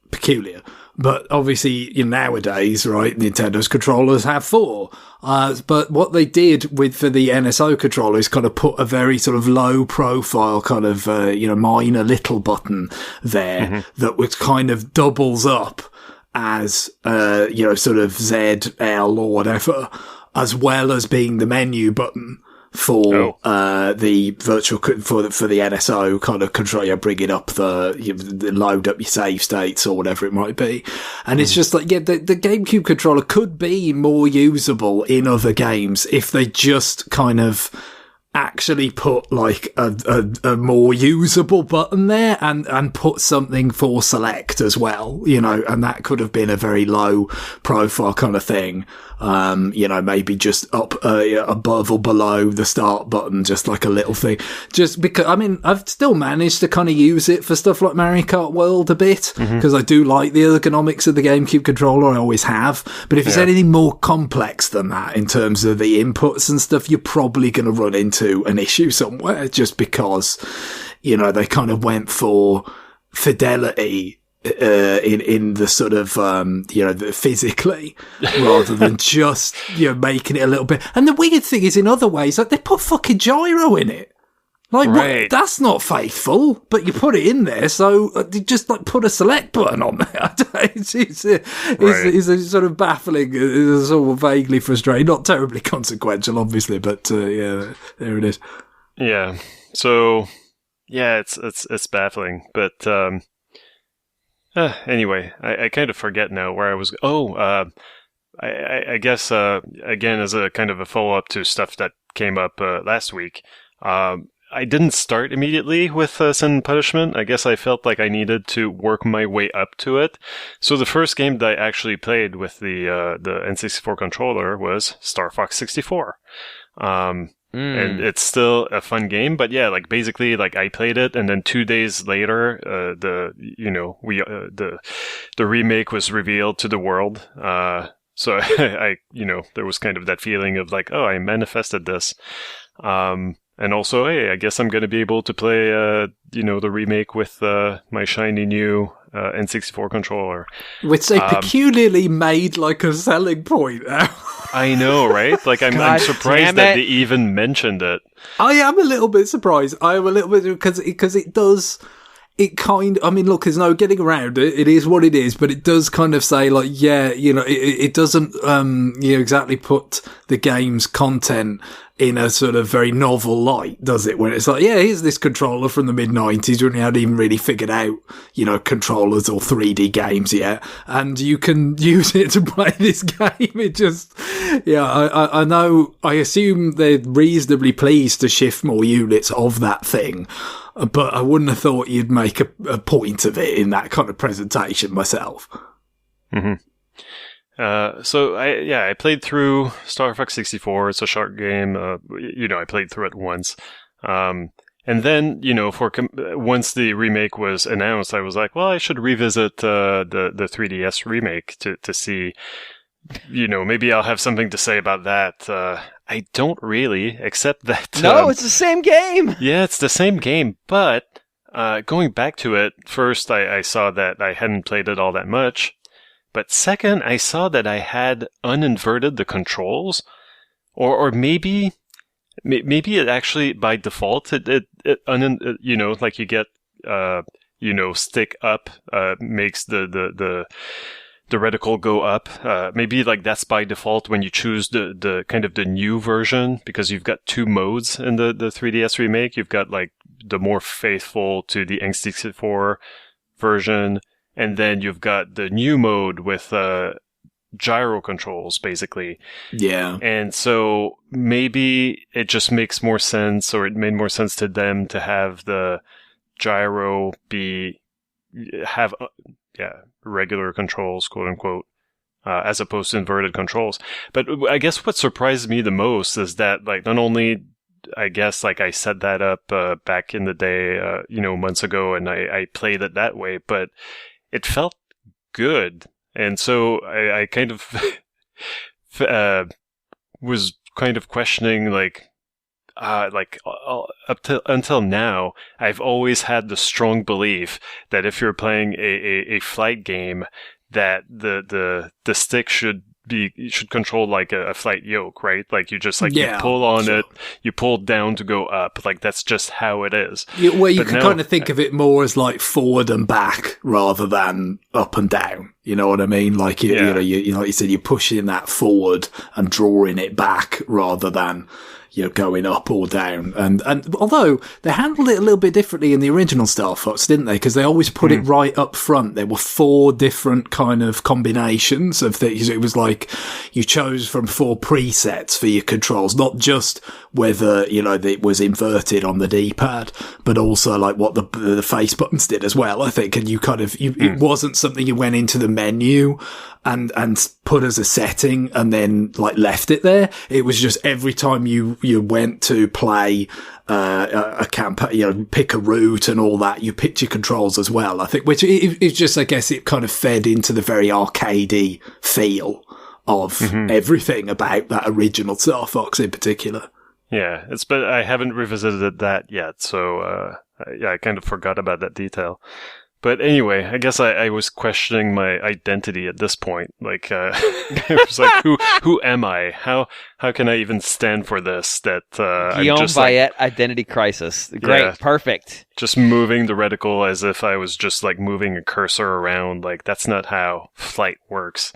Peculiar. But obviously, nowadays, right, Nintendo's controllers have 4. But what they did for the NSO controller is kind of put a very sort of low profile kind of, minor little button there that was kind of doubles up as, sort of Z, L or whatever, as well as being the menu button for the virtual for the NSO kind of control, bringing up the load up your save states or whatever it might be, and it's just like the GameCube controller could be more usable in other games if they just kind of actually put like a more usable button there and put something for select as well, and that could have been a very low profile kind of thing. Maybe just up above or below the start button, just like a little thing. Just because, I've still managed to kind of use it for stuff like Mario Kart World a bit, because I do like the ergonomics of the GameCube controller. I always have. But if it's anything more complex than that in terms of the inputs and stuff, you're probably going to run into an issue somewhere, just because, they kind of went for fidelity in the sort of physically rather than just making it a little bit. And the weird thing is, in other ways, like they put fucking gyro in it. Like, what? That's not faithful, but you put it in there, so you just like put a select button on there. It's sort of baffling, it's sort of vaguely frustrating, not terribly consequential, obviously, but there it is. Yeah. So it's baffling, but anyway, I kind of forget now where I was. I guess again, as a kind of a follow up to stuff that came up last week. I didn't start immediately with Sin and Punishment. I guess I felt like I needed to work my way up to it. So the first game that I actually played with the N64 controller was Star Fox 64. And it's still a fun game, but yeah, like basically, like I played it, and then 2 days later, the remake was revealed to the world. So I there was kind of that feeling of like, oh, I manifested this. And also, hey, I guess I'm going to be able to play, the remake with my shiny new N64 controller. Which they peculiarly made like a selling point. I know, right? Like, I'm surprised that they even mentioned it. I am a little bit surprised. I am a little bit, because it does... I mean, look, there's no getting around it. It is what it is, but it does kind of say, like, yeah, it doesn't, exactly put the game's content in a sort of very novel light, does it? When it's like, yeah, here's this controller from the mid-90s when you hadn't even really figured out, controllers or 3D games yet, and you can use it to play this game. It just, I know, I assume they're reasonably pleased to shift more units of that thing, but I wouldn't have thought you'd make a point of it in that kind of presentation myself. Mm-hmm. So I played through Star Fox 64. It's a short game. I played through it once. And then, once the remake was announced, I was like, well, I should revisit the 3DS remake to see, maybe I'll have something to say about that. I don't really, except that... No, it's the same game! Yeah, it's the same game, but going back to it, first I saw that I hadn't played it all that much, but second, I saw that I had uninverted the controls, or maybe it actually, by default, like you get, stick up makes the reticle go up. Maybe like that's by default when you choose the kind of the new version, because you've got two modes in the 3DS remake. You've got like the more faithful to the N64 version, and then you've got the new mode with gyro controls, basically. Yeah. And so maybe it just makes more sense, or it made more sense to them to have the gyro have regular controls, quote unquote, as opposed to inverted controls. But I guess what surprised me the most is that, like, not only, I guess, like, I set that up back in the day, months ago, and I played it that way, but it felt good. And so I kind of was kind of questioning, until now, I've always had the strong belief that if you're playing a flight game, that the stick should control like a flight yoke, right? Like you just you pull on it, you pull down to go up. Like that's just how it is. Well, you can kind of think of it more as like forward and back rather than up and down. You know what I mean? Like you like you said, you're pushing that forward and drawing it back rather than going up or down. And although they handled it a little bit differently in the original Star Fox, didn't they? Because they always put it right up front. There were 4 different kind of combinations of things. It was like you chose from 4 presets for your controls, not just whether, it was inverted on the D-pad, but also like what the face buttons did as well, I think. And you kind of, it wasn't something you went into the menu and put as a setting and then like left it there. It was just every time you went to play a campaign, pick a route and all that, you picked your controls as well, I think, which is just, I guess it kind of fed into the very arcadey feel of everything about that original Star Fox in particular. Yeah, but I haven't revisited that yet, so I kind of forgot about that detail. But anyway, I guess I was questioning my identity at this point. Like, it was like, who am I? How can I even stand for this? That Guillaume I'm just Bayet identity crisis. Great, perfect. Just moving the reticle as if I was just like moving a cursor around. Like that's not how flight works.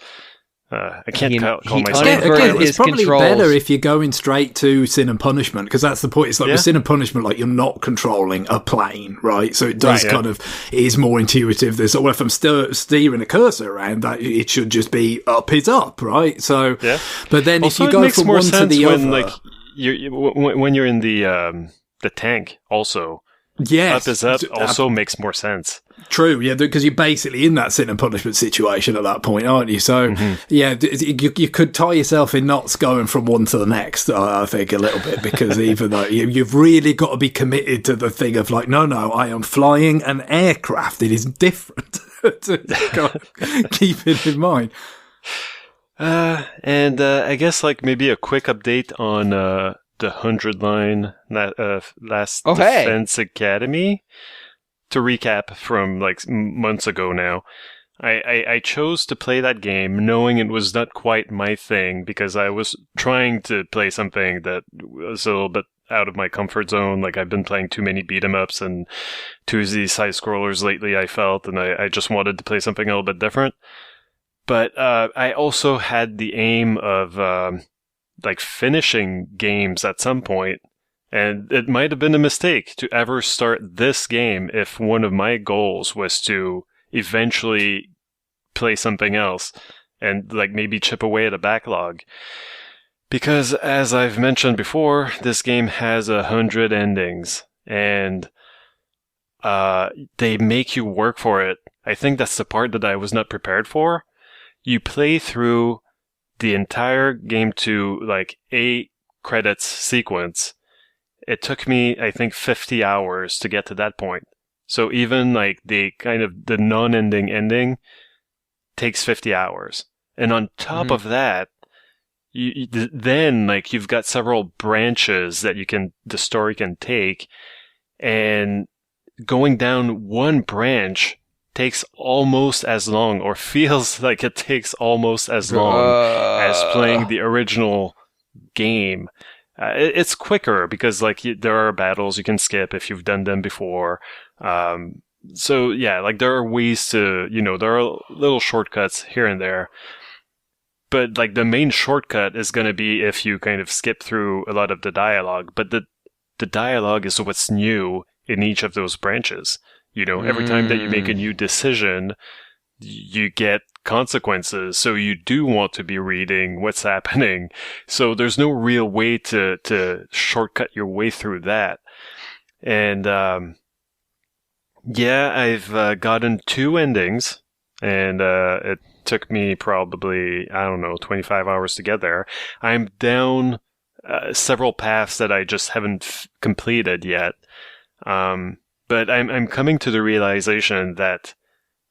I can't call myself. Again, it's probably better if you're going straight to Sin and Punishment, because that's the point. It's like with Sin and Punishment, like you're not controlling a plane, right? So it does it is more intuitive. There's, well, if I'm still steering a cursor around, that it should just be up is up, right? So, but then also, if you go from one to the other, like when you're in the tank, also. Yes. Up is up also makes more sense. True, yeah, because you're basically in that Sin and Punishment situation at that point, aren't you? So, you could tie yourself in knots going from one to the next, I think, a little bit, because even though you've really got to be committed to the thing of like, no, I am flying an aircraft. It is different. Keep it in mind. And I guess like maybe a quick update on the 100 line Last Defense Academy. to recap from like months ago now, I chose to play that game knowing it was not quite my thing because I was trying to play something that was a little bit out of my comfort zone. Like I've been playing too many beat 'em ups and 2Z side scrollers lately, I felt, and I just wanted to play something a little bit different. But I also had the aim of like finishing games at some point, and it might have been a mistake to ever start this game if one of my goals was to eventually play something else and like maybe chip away at a backlog. Because as I've mentioned before, this game has 100 endings and they make you work for it. I think that's the part that I was not prepared for. You play through the entire game to like a credits sequence. It took me, I think, 50 hours to get to that point. So even like the non-ending ending takes 50 hours. And on top of that, then like you've got several branches that the story can take, and going down one branch takes almost as long, or feels like it takes almost as long as playing the original game. It's quicker because like there are battles you can skip if you've done them before. So yeah, like there are ways to, there are little shortcuts here and there. But like the main shortcut is going to be if you kind of skip through a lot of the dialogue. But the dialogue is what's new in each of those branches. Every time that you make a new decision, you get consequences. So you do want to be reading what's happening. So there's no real way to shortcut your way through that. And I've gotten 2 endings, and it took me probably, 25 hours to get there. I'm down several paths that I just haven't completed yet. But I'm coming to the realization that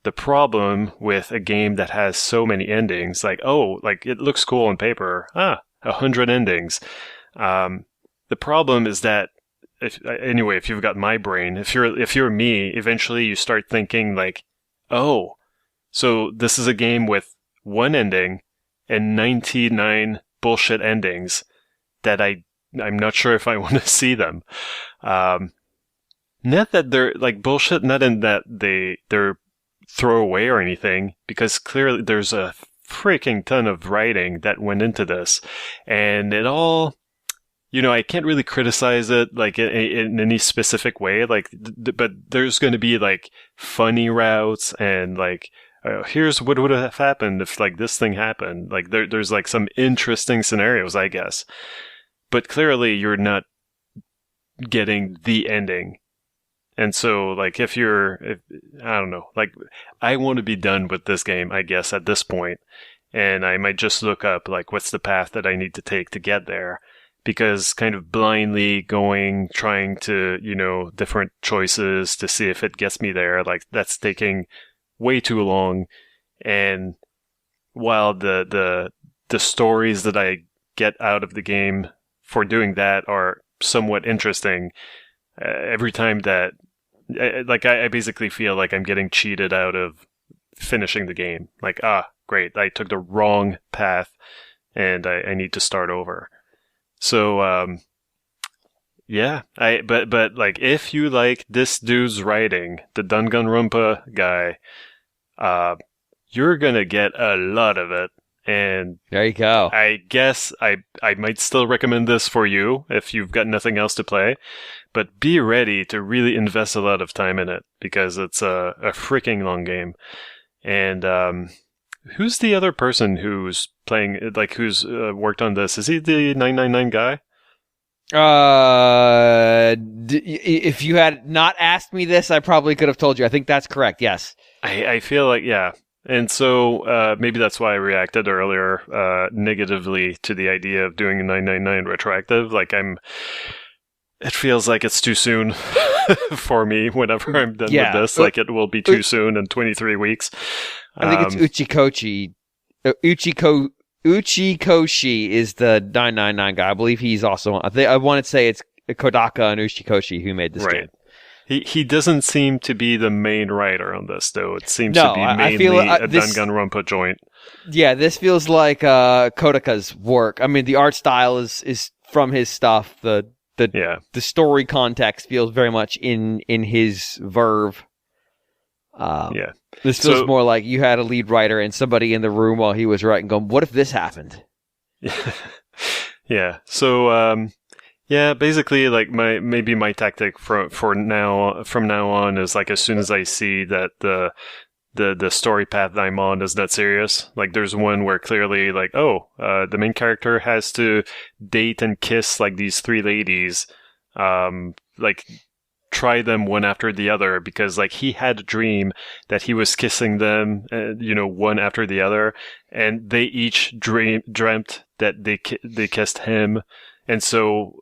the problem with a game that has so many endings, like it looks cool on paper, 100 endings. The problem is that if you've got my brain, if you're me, eventually you start thinking like, so this is a game with 1 ending and 99 bullshit endings that I'm not sure if I want to see them. Not that they're like bullshit, not in that they're throwaway or anything, because clearly there's a freaking ton of writing that went into this, and it all, I can't really criticize it like in any specific way, like, but there's going to be like funny routes and like, here's what would have happened if like this thing happened. Like there's like some interesting scenarios, I guess, but clearly you're not getting the ending. And so, like, I don't know, like, I want to be done with this game, I guess, at this point. And I might just look up, like, what's the path that I need to take to get there. Because kind of blindly trying to, different choices to see if it gets me there, like, that's taking way too long. And while the stories that I get out of the game for doing that are somewhat interesting, every time that, I basically feel like I'm getting cheated out of finishing the game. Like, great, I took the wrong path, and I need to start over. So, but like, if you like this dude's writing, the Danganronpa guy, you're gonna get a lot of it. And there you go. I guess I might still recommend this for you if you've got nothing else to play, but be ready to really invest a lot of time in it because it's a freaking long game. And who's the other person who's playing, like, who's worked on this? Is he the 999 guy? If you had not asked me this, I probably could have told you. I think that's correct. Yes. I feel like, yeah. And so maybe that's why I reacted earlier negatively to the idea of doing a 999 retroactive. Like it feels like it's too soon for me whenever I'm done with this. Like it will be too soon in 23 weeks. I think it's Uchikoshi. Uchikoshi is the 999 guy. I believe he's also. I want to say it's Kodaka and Uchikoshi who made this game. He doesn't seem to be the main writer on this, though. It seems No, to be I mainly feel, a this- Danganronpa joint. Yeah, this feels like Kodaka's work. I mean, the art style is from his stuff. The story context feels very much in his verve. This feels more like you had a lead writer and somebody in the room while he was writing going, what if this happened? Yeah. So, basically, like my tactic from now on is like as soon as I see that the story path that I'm on is not serious. Like there's one where clearly like, the main character has to date and kiss like these three ladies, like try them one after the other because like he had a dream that he was kissing them, one after the other, and they each dreamt that they kissed him, and so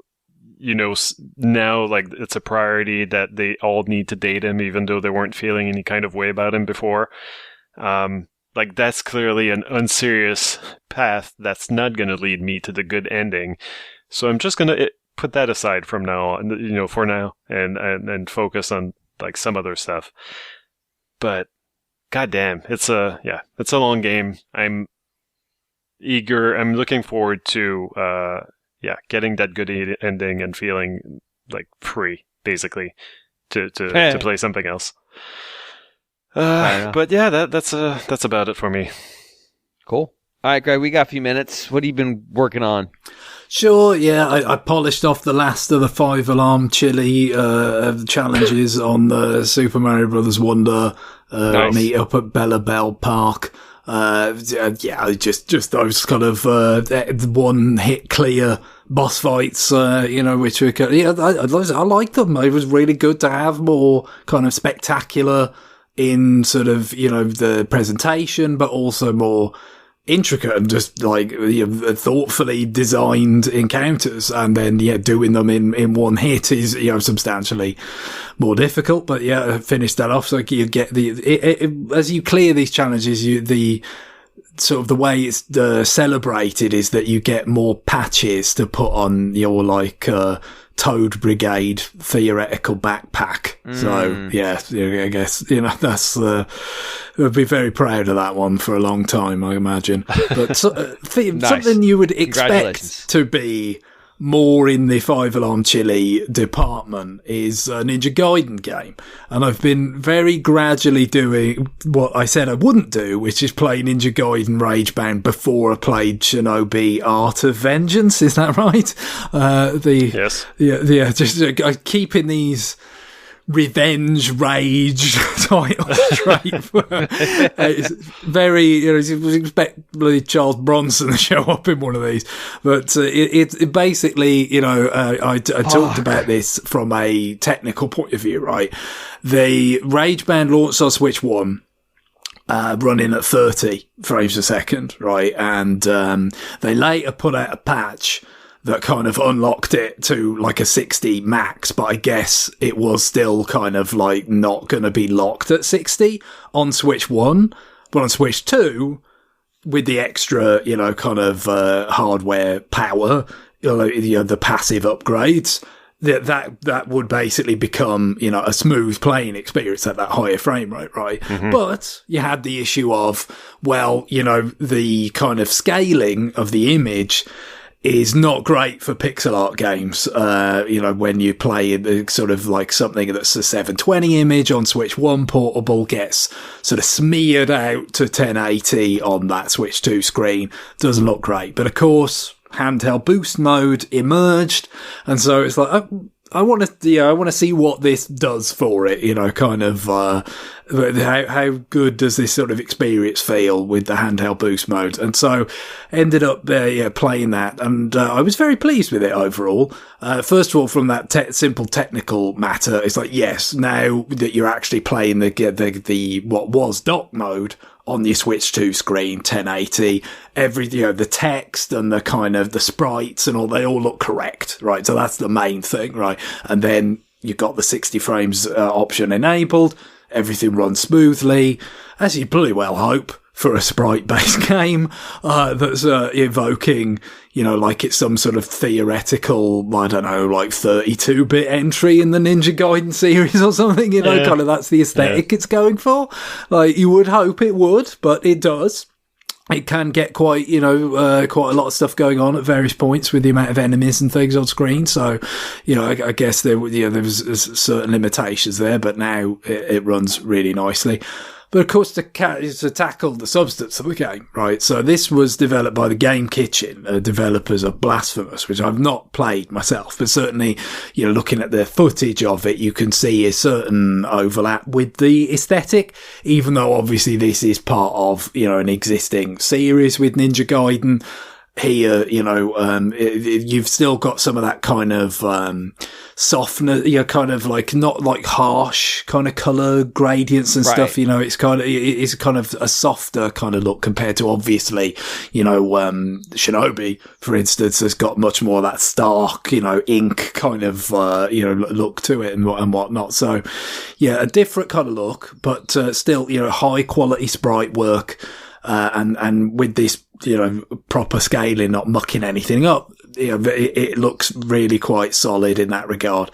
now like it's a priority that they all need to date him even though they weren't feeling any kind of way about him before. Like that's clearly an unserious path that's not going to lead me to the good ending. So I'm just going to put that aside from now on, for now, and focus on like some other stuff. But goddamn, it's a long game. I'm eager. I'm looking forward to getting that good ending and feeling like free, basically, to play something else. But yeah, that's about it for me. Cool. All right, Greg, we got a few minutes. What have you been working on? Sure, yeah, I polished off the last of the 5-alarm chili challenges on the Super Mario Brothers Wonder meet up at Bella Bell Park. Just those kind of one hit clear boss fights, which were I like them. It was really good to have more kind of spectacular in sort of the presentation, but also more intricate and just like thoughtfully designed encounters, and then doing them in one hit is substantially more difficult. But I finished that off, so you get as you clear these challenges, the sort of the way it's celebrated is that you get more patches to put on your like Toad Brigade theoretical backpack. So I guess that's I'd be very proud of that one for a long time, I imagine. But Nice. Something you would expect to be more in the 5-alarm chili department is a Ninja Gaiden game, and I've been very gradually doing what I said I wouldn't do, which is play Ninja Gaiden Ragebound before I played Shinobi Art of Vengeance. Is that right? Yes. Yeah. Just keeping these revenge rage titles straight. It's very, you expect Charles Bronson to show up in one of these, but it basically, I talked about this from a technical point of view, right? The Ragebound launched on Switch 1. Running at 30 frames a second, right? And they later put out a patch that kind of unlocked it to like a 60 max, but I guess it was still kind of like not going to be locked at 60 on Switch 1, but on Switch 2, with the extra, kind of hardware power, the passive upgrades, that would basically become, a smooth playing experience at that higher frame rate, right? Mm-hmm. But you had the issue of, the kind of scaling of the image is not great for pixel art games. When you play sort of like something that's a 720 image on Switch 1 portable gets sort of smeared out to 1080 on that Switch 2 screen. Doesn't look great. But of course, handheld boost mode emerged. And so it's like, I want to see what this does for it, how good does this sort of experience feel with the handheld boost mode? And so ended up playing that, and I was very pleased with it overall. First of all, from that simple technical matter, it's like, yes, now that you're actually playing the what was dock mode on your Switch 2 screen, 1080, the text and the kind of the sprites and all, they all look correct, right? So that's the main thing, right? And then you've got the 60 frames option enabled. Everything runs smoothly, as you bloody well hope for a sprite-based game that's evoking, like it's some sort of theoretical, I don't know, like 32-bit entry in the Ninja Gaiden series or something, kind of that's the aesthetic it's going for. Like, you would hope it would, but it does. It can get quite, quite a lot of stuff going on at various points with the amount of enemies and things on screen. So, I guess there was certain limitations there, but now it runs really nicely. But of course, to tackle the substance of the game, right? So this was developed by the Game Kitchen, developers of Blasphemous, which I've not played myself, but certainly, looking at the footage of it, you can see a certain overlap with the aesthetic, even though obviously this is part of, an existing series with Ninja Gaiden. Here, you've still got some of that kind of softness, kind of like not like harsh kind of color gradients and stuff. It's kind of a softer kind of look compared to obviously, Shinobi, for instance, has got much more of that stark, ink kind of look to it and whatnot. So, yeah, a different kind of look, but still, high quality sprite work. And with this, proper scaling, not mucking anything up, it looks really quite solid in that regard.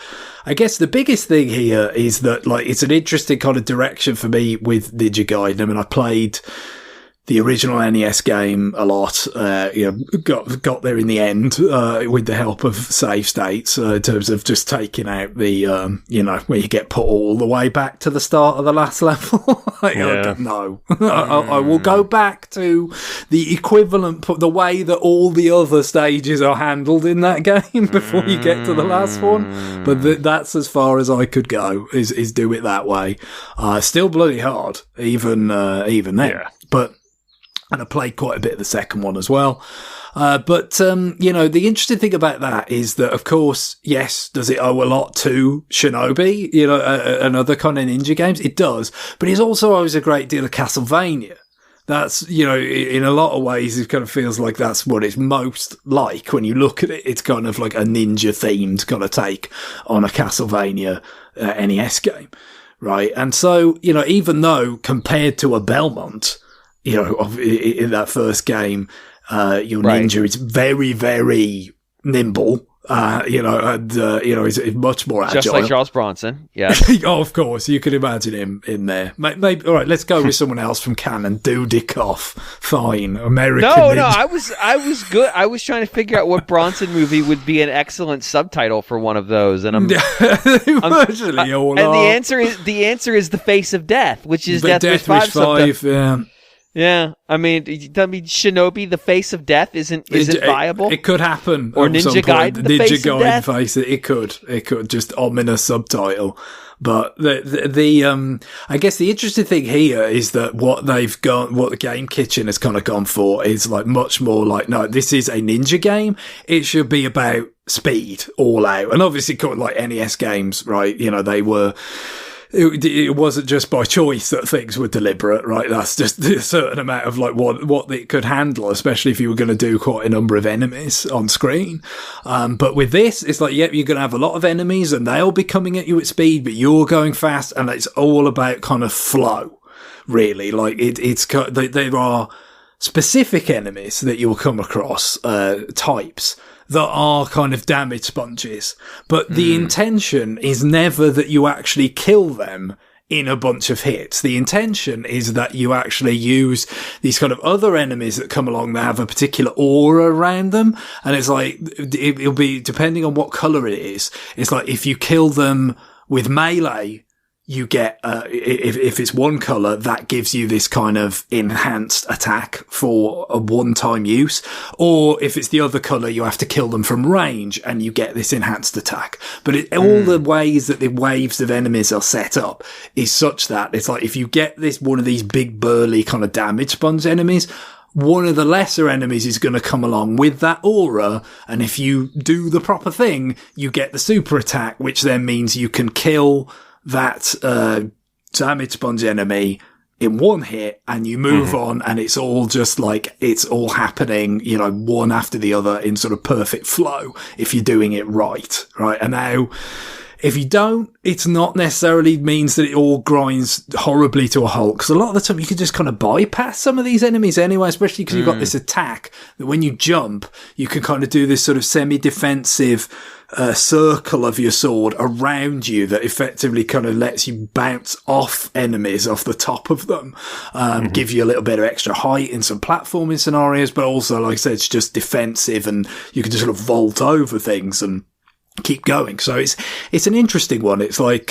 I guess the biggest thing here is that, like, it's an interesting kind of direction for me with Ninja Gaiden. I mean, I played the original NES game a lot, got there in the end, with the help of save states, in terms of just taking out the, where you get put all the way back to the start of the last level. No, I will go back to the equivalent, the way that all the other stages are handled in that game before you get to the last one. But that's as far as I could go, is do it that way. Still bloody hard, even then. Yeah. And I played quite a bit of the second one as well. But the interesting thing about that is that, of course, yes, does it owe a lot to Shinobi, and other kind of ninja games? It does. But it also owes a great deal of Castlevania. That's, in a lot of ways, it kind of feels like that's what it's most like. When you look at it, it's kind of like a ninja-themed kind of take on a Castlevania NES game, right? And so, even though compared to a Belmont, in that first game, your ninja is very, very nimble, is much more agile. Just like Charles Bronson, yeah. Oh, of course, you could imagine him in there. Maybe, all right, let's go with someone else from canon. Dudikoff, fine, American ninja. No, I was good. I was trying to figure out what Bronson movie would be an excellent subtitle for one of those, and virtually all. And the answer is The Face of Death, which is Death Wish 5. Yeah. Yeah, I mean, Shinobi, The Face of Death isn't viable. It could happen. Or Ninja Gaiden, The Face of Death. It could just ominous subtitle. But I guess the interesting thing here is that what the Game Kitchen has kind of gone for is like much more like, no, this is a ninja game. It should be about speed all out. And obviously, like NES games, right? They were. It wasn't just by choice that things were deliberate, right? That's just a certain amount of like what it could handle, especially if you were going to do quite a number of enemies on screen. But with this, it's like, you're going to have a lot of enemies and they'll be coming at you at speed, but you're going fast, and it's all about kind of flow, really. Like there are specific enemies that you'll come across, types that are kind of damage sponges. But the intention is never that you actually kill them in a bunch of hits. The intention is that you actually use these kind of other enemies that come along that have a particular aura around them. And it's like, it'll be, depending on what color it is, it's like if you kill them with melee, you get, if it's one color, that gives you this kind of enhanced attack for a one-time use. Or if it's the other color, you have to kill them from range and you get this enhanced attack. But all the ways that the waves of enemies are set up is such that it's like if you get one of these big burly kind of damage sponge enemies, one of the lesser enemies is going to come along with that aura, and if you do the proper thing, you get the super attack, which then means you can kill that damage sponge enemy in one hit, and you move on, and it's all just like, it's all happening, one after the other in sort of perfect flow if you're doing it right. And now If you don't, it's not necessarily means that it all grinds horribly to a halt, because a lot of the time you can just kind of bypass some of these enemies anyway, especially because you've got this attack that when you jump, you can kind of do this sort of semi-defensive circle of your sword around you that effectively kind of lets you bounce off enemies off the top of them, give you a little bit of extra height in some platforming scenarios, but also, like I said, it's just defensive and you can just sort of vault over things and keep going. So it's an interesting one. It's like,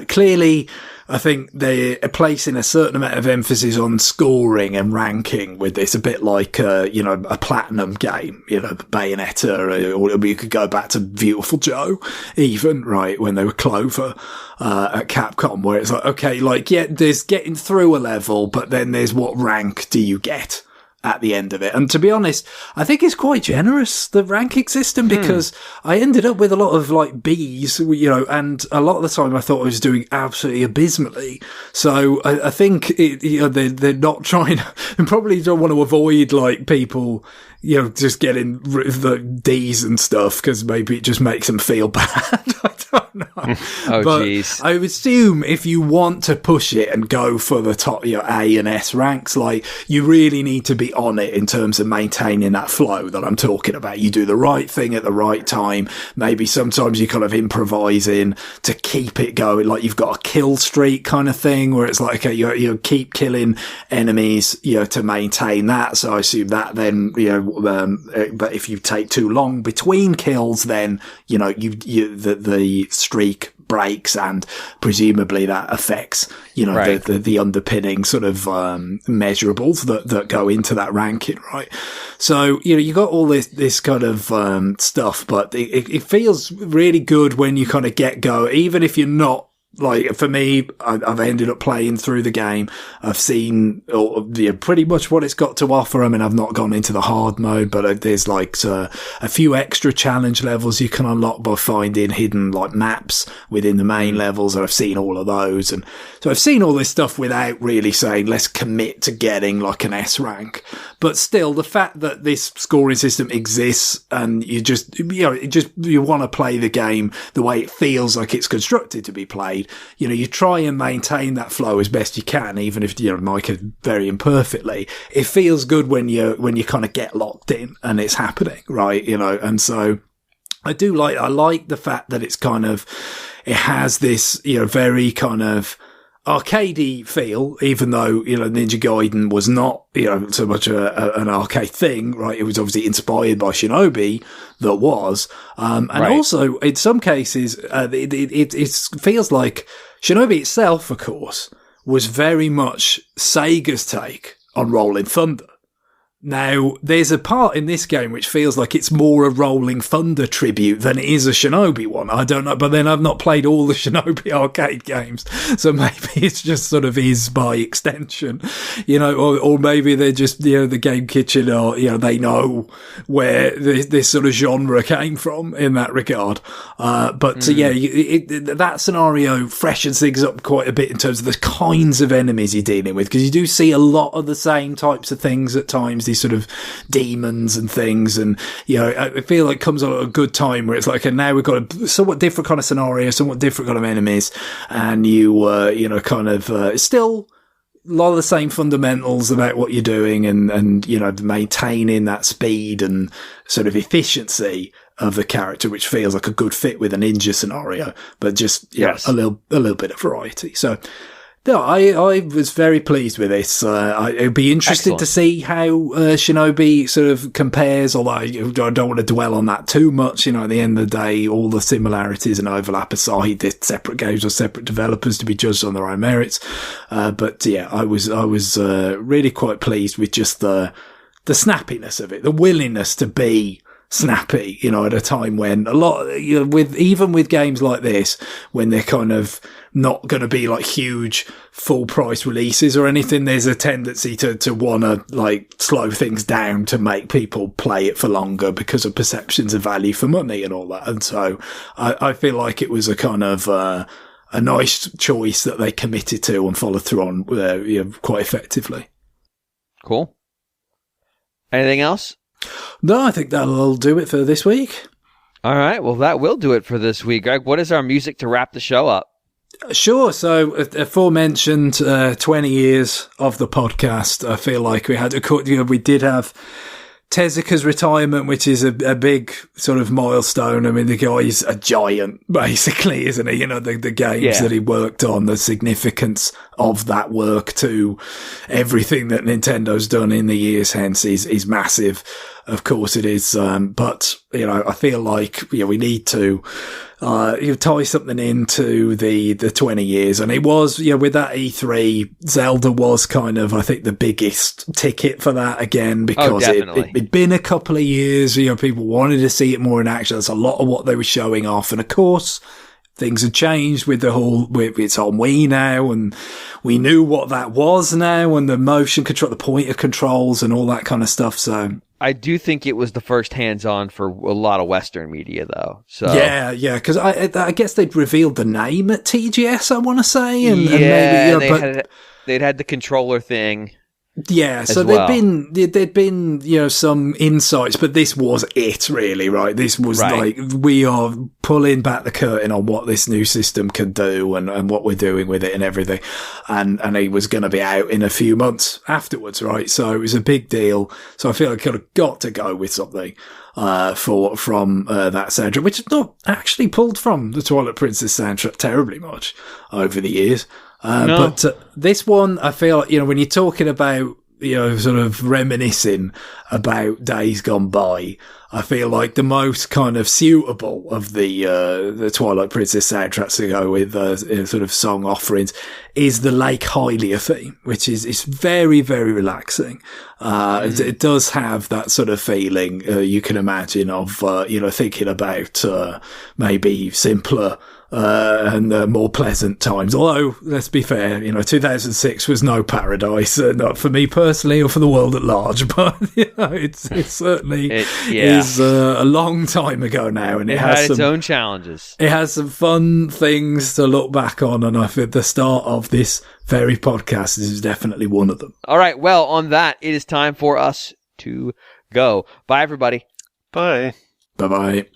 clearly, I think they're placing a certain amount of emphasis on scoring and ranking with this, a bit like, a platinum game, Bayonetta, or you could go back to Beautiful Joe, even, right, when they were Clover, at Capcom, where it's like, okay, like, yeah, there's getting through a level, but then there's what rank do you get at the end of it. And to be honest, I think it's quite generous, the ranking system, because I ended up with a lot of like Bs, and a lot of the time I thought I was doing absolutely abysmally. So I think they're not trying to, and probably don't want to avoid like people, just getting the Ds and stuff, because maybe it just makes them feel bad. I don't know. Oh, jeez. I would assume if you want to push it and go for the top, A and S ranks, like, you really need to be on it in terms of maintaining that flow that I'm talking about. You do the right thing at the right time. Maybe sometimes you kind of improvising to keep it going. Like, you've got a kill streak kind of thing where it's like, okay, you keep killing enemies, to maintain that. So I assume that then, but if you take too long between kills, then, the streak breaks, and presumably that affects, right, the underpinning sort of, measurables that go into that ranking, right? So, you got all this kind of, stuff, but it feels really good when you kind of get go, even if you're not, like, for me, I've ended up playing through the game. I've seen pretty much what it's got to offer. I mean, I've not gone into the hard mode, but there's like a few extra challenge levels you can unlock by finding hidden like maps within the main levels, and I've seen all of those. And so I've seen all this stuff without really saying, let's commit to getting like an S rank. But still, the fact that this scoring system exists and you just, you want to play the game the way it feels like it's constructed to be played. You try and maintain that flow as best you can, even if, Mike, very imperfectly. It feels good when you kind of get locked in and it's happening, right? And so I like the fact that it's kind of, it has this, very kind of arcadey feel, even though, Ninja Gaiden was not, so much an arcade thing, right? It was obviously inspired by Shinobi, that was. And right, also, in some cases, it feels like Shinobi itself, of course, was very much Sega's take on Rolling Thunder. Now, there's a part in this game which feels like it's more a Rolling Thunder tribute than it is a Shinobi one. I don't know, but then I've not played all the Shinobi arcade games, so maybe it's just sort of is by extension, or maybe they're just, the Game Kitchen, or, they know where this sort of genre came from in that regard. That scenario freshens things up quite a bit in terms of the kinds of enemies you're dealing with, because you do see a lot of the same types of things at times, these sort of demons and things, and I feel like it comes at a good time where it's like, okay, now we've got a somewhat different kind of scenario, somewhat different kind of enemies, and still a lot of the same fundamentals about what you're doing, and maintaining that speed and sort of efficiency of the character, which feels like a good fit with a ninja scenario, but just a little bit of variety. So no, I was very pleased with this. It'd be interesting to see how Shinobi sort of compares, although I don't want to dwell on that too much. At the end of the day, all the similarities and overlap aside, they're separate games or separate developers to be judged on their own merits. But yeah, I was really quite pleased with just the snappiness of it, the willingness to be snappy, at a time when a lot, even with games like this, when they're kind of not going to be like huge full price releases or anything, there's a tendency to want to like slow things down to make people play it for longer because of perceptions of value for money and all that. And so I feel like it was a kind of, a nice choice that they committed to and followed through on quite effectively. Cool. Anything else? No, I think that'll do it for this week. All right. Well, that will do it for this week. Greg, what is our music to wrap the show up? Sure. So, aforementioned 20 years of the podcast. I feel like we did have Tezuka's retirement, which is a big sort of milestone. I mean, the guy's a giant, basically, isn't he? You know, the games that he worked on, the significance of that work to everything that Nintendo's done in the years hence is massive. Of course it is. But, you know, I feel like, we need to, tie something into the 20 years. And it was, with that E3, Zelda was kind of, I think, the biggest ticket for that again, because it'd been a couple of years, people wanted to see it more in action. That's a lot of what they were showing off. And of course, things had changed with it's on Wii now, and we knew what that was now, and the motion control, the pointer controls and all that kind of stuff. So I do think it was the first hands-on for a lot of Western media, though. So yeah, because I guess they'd revealed the name at TGS, I want to say, and maybe they'd had the controller thing. Yeah, so there'd been some insights, but this was it, really, right? This was like, we are pulling back the curtain on what this new system can do and what we're doing with it and everything. And it was going to be out in a few months afterwards, right? So it was a big deal. So I feel like I could have got to go with something from that soundtrack, which is not actually pulled from the Twilight Princess soundtrack terribly much over the years. But this one, I feel, when you're talking about, sort of reminiscing about days gone by, I feel like the most kind of suitable of the Twilight Princess soundtracks to go with sort of song offerings is the Lake Hylia theme, which is very, very relaxing. It does have that sort of feeling you can imagine of thinking about maybe simpler and more pleasant times. Although, let's be fair, 2006 was no paradise, not for me personally or for the world at large, but it certainly is a long time ago now, and it has its own challenges. It has some fun things to look back on, and I think the start of this very podcast is definitely one of them. All right, well, on that, it is time for us to go. Bye, everybody. Bye. Bye-bye.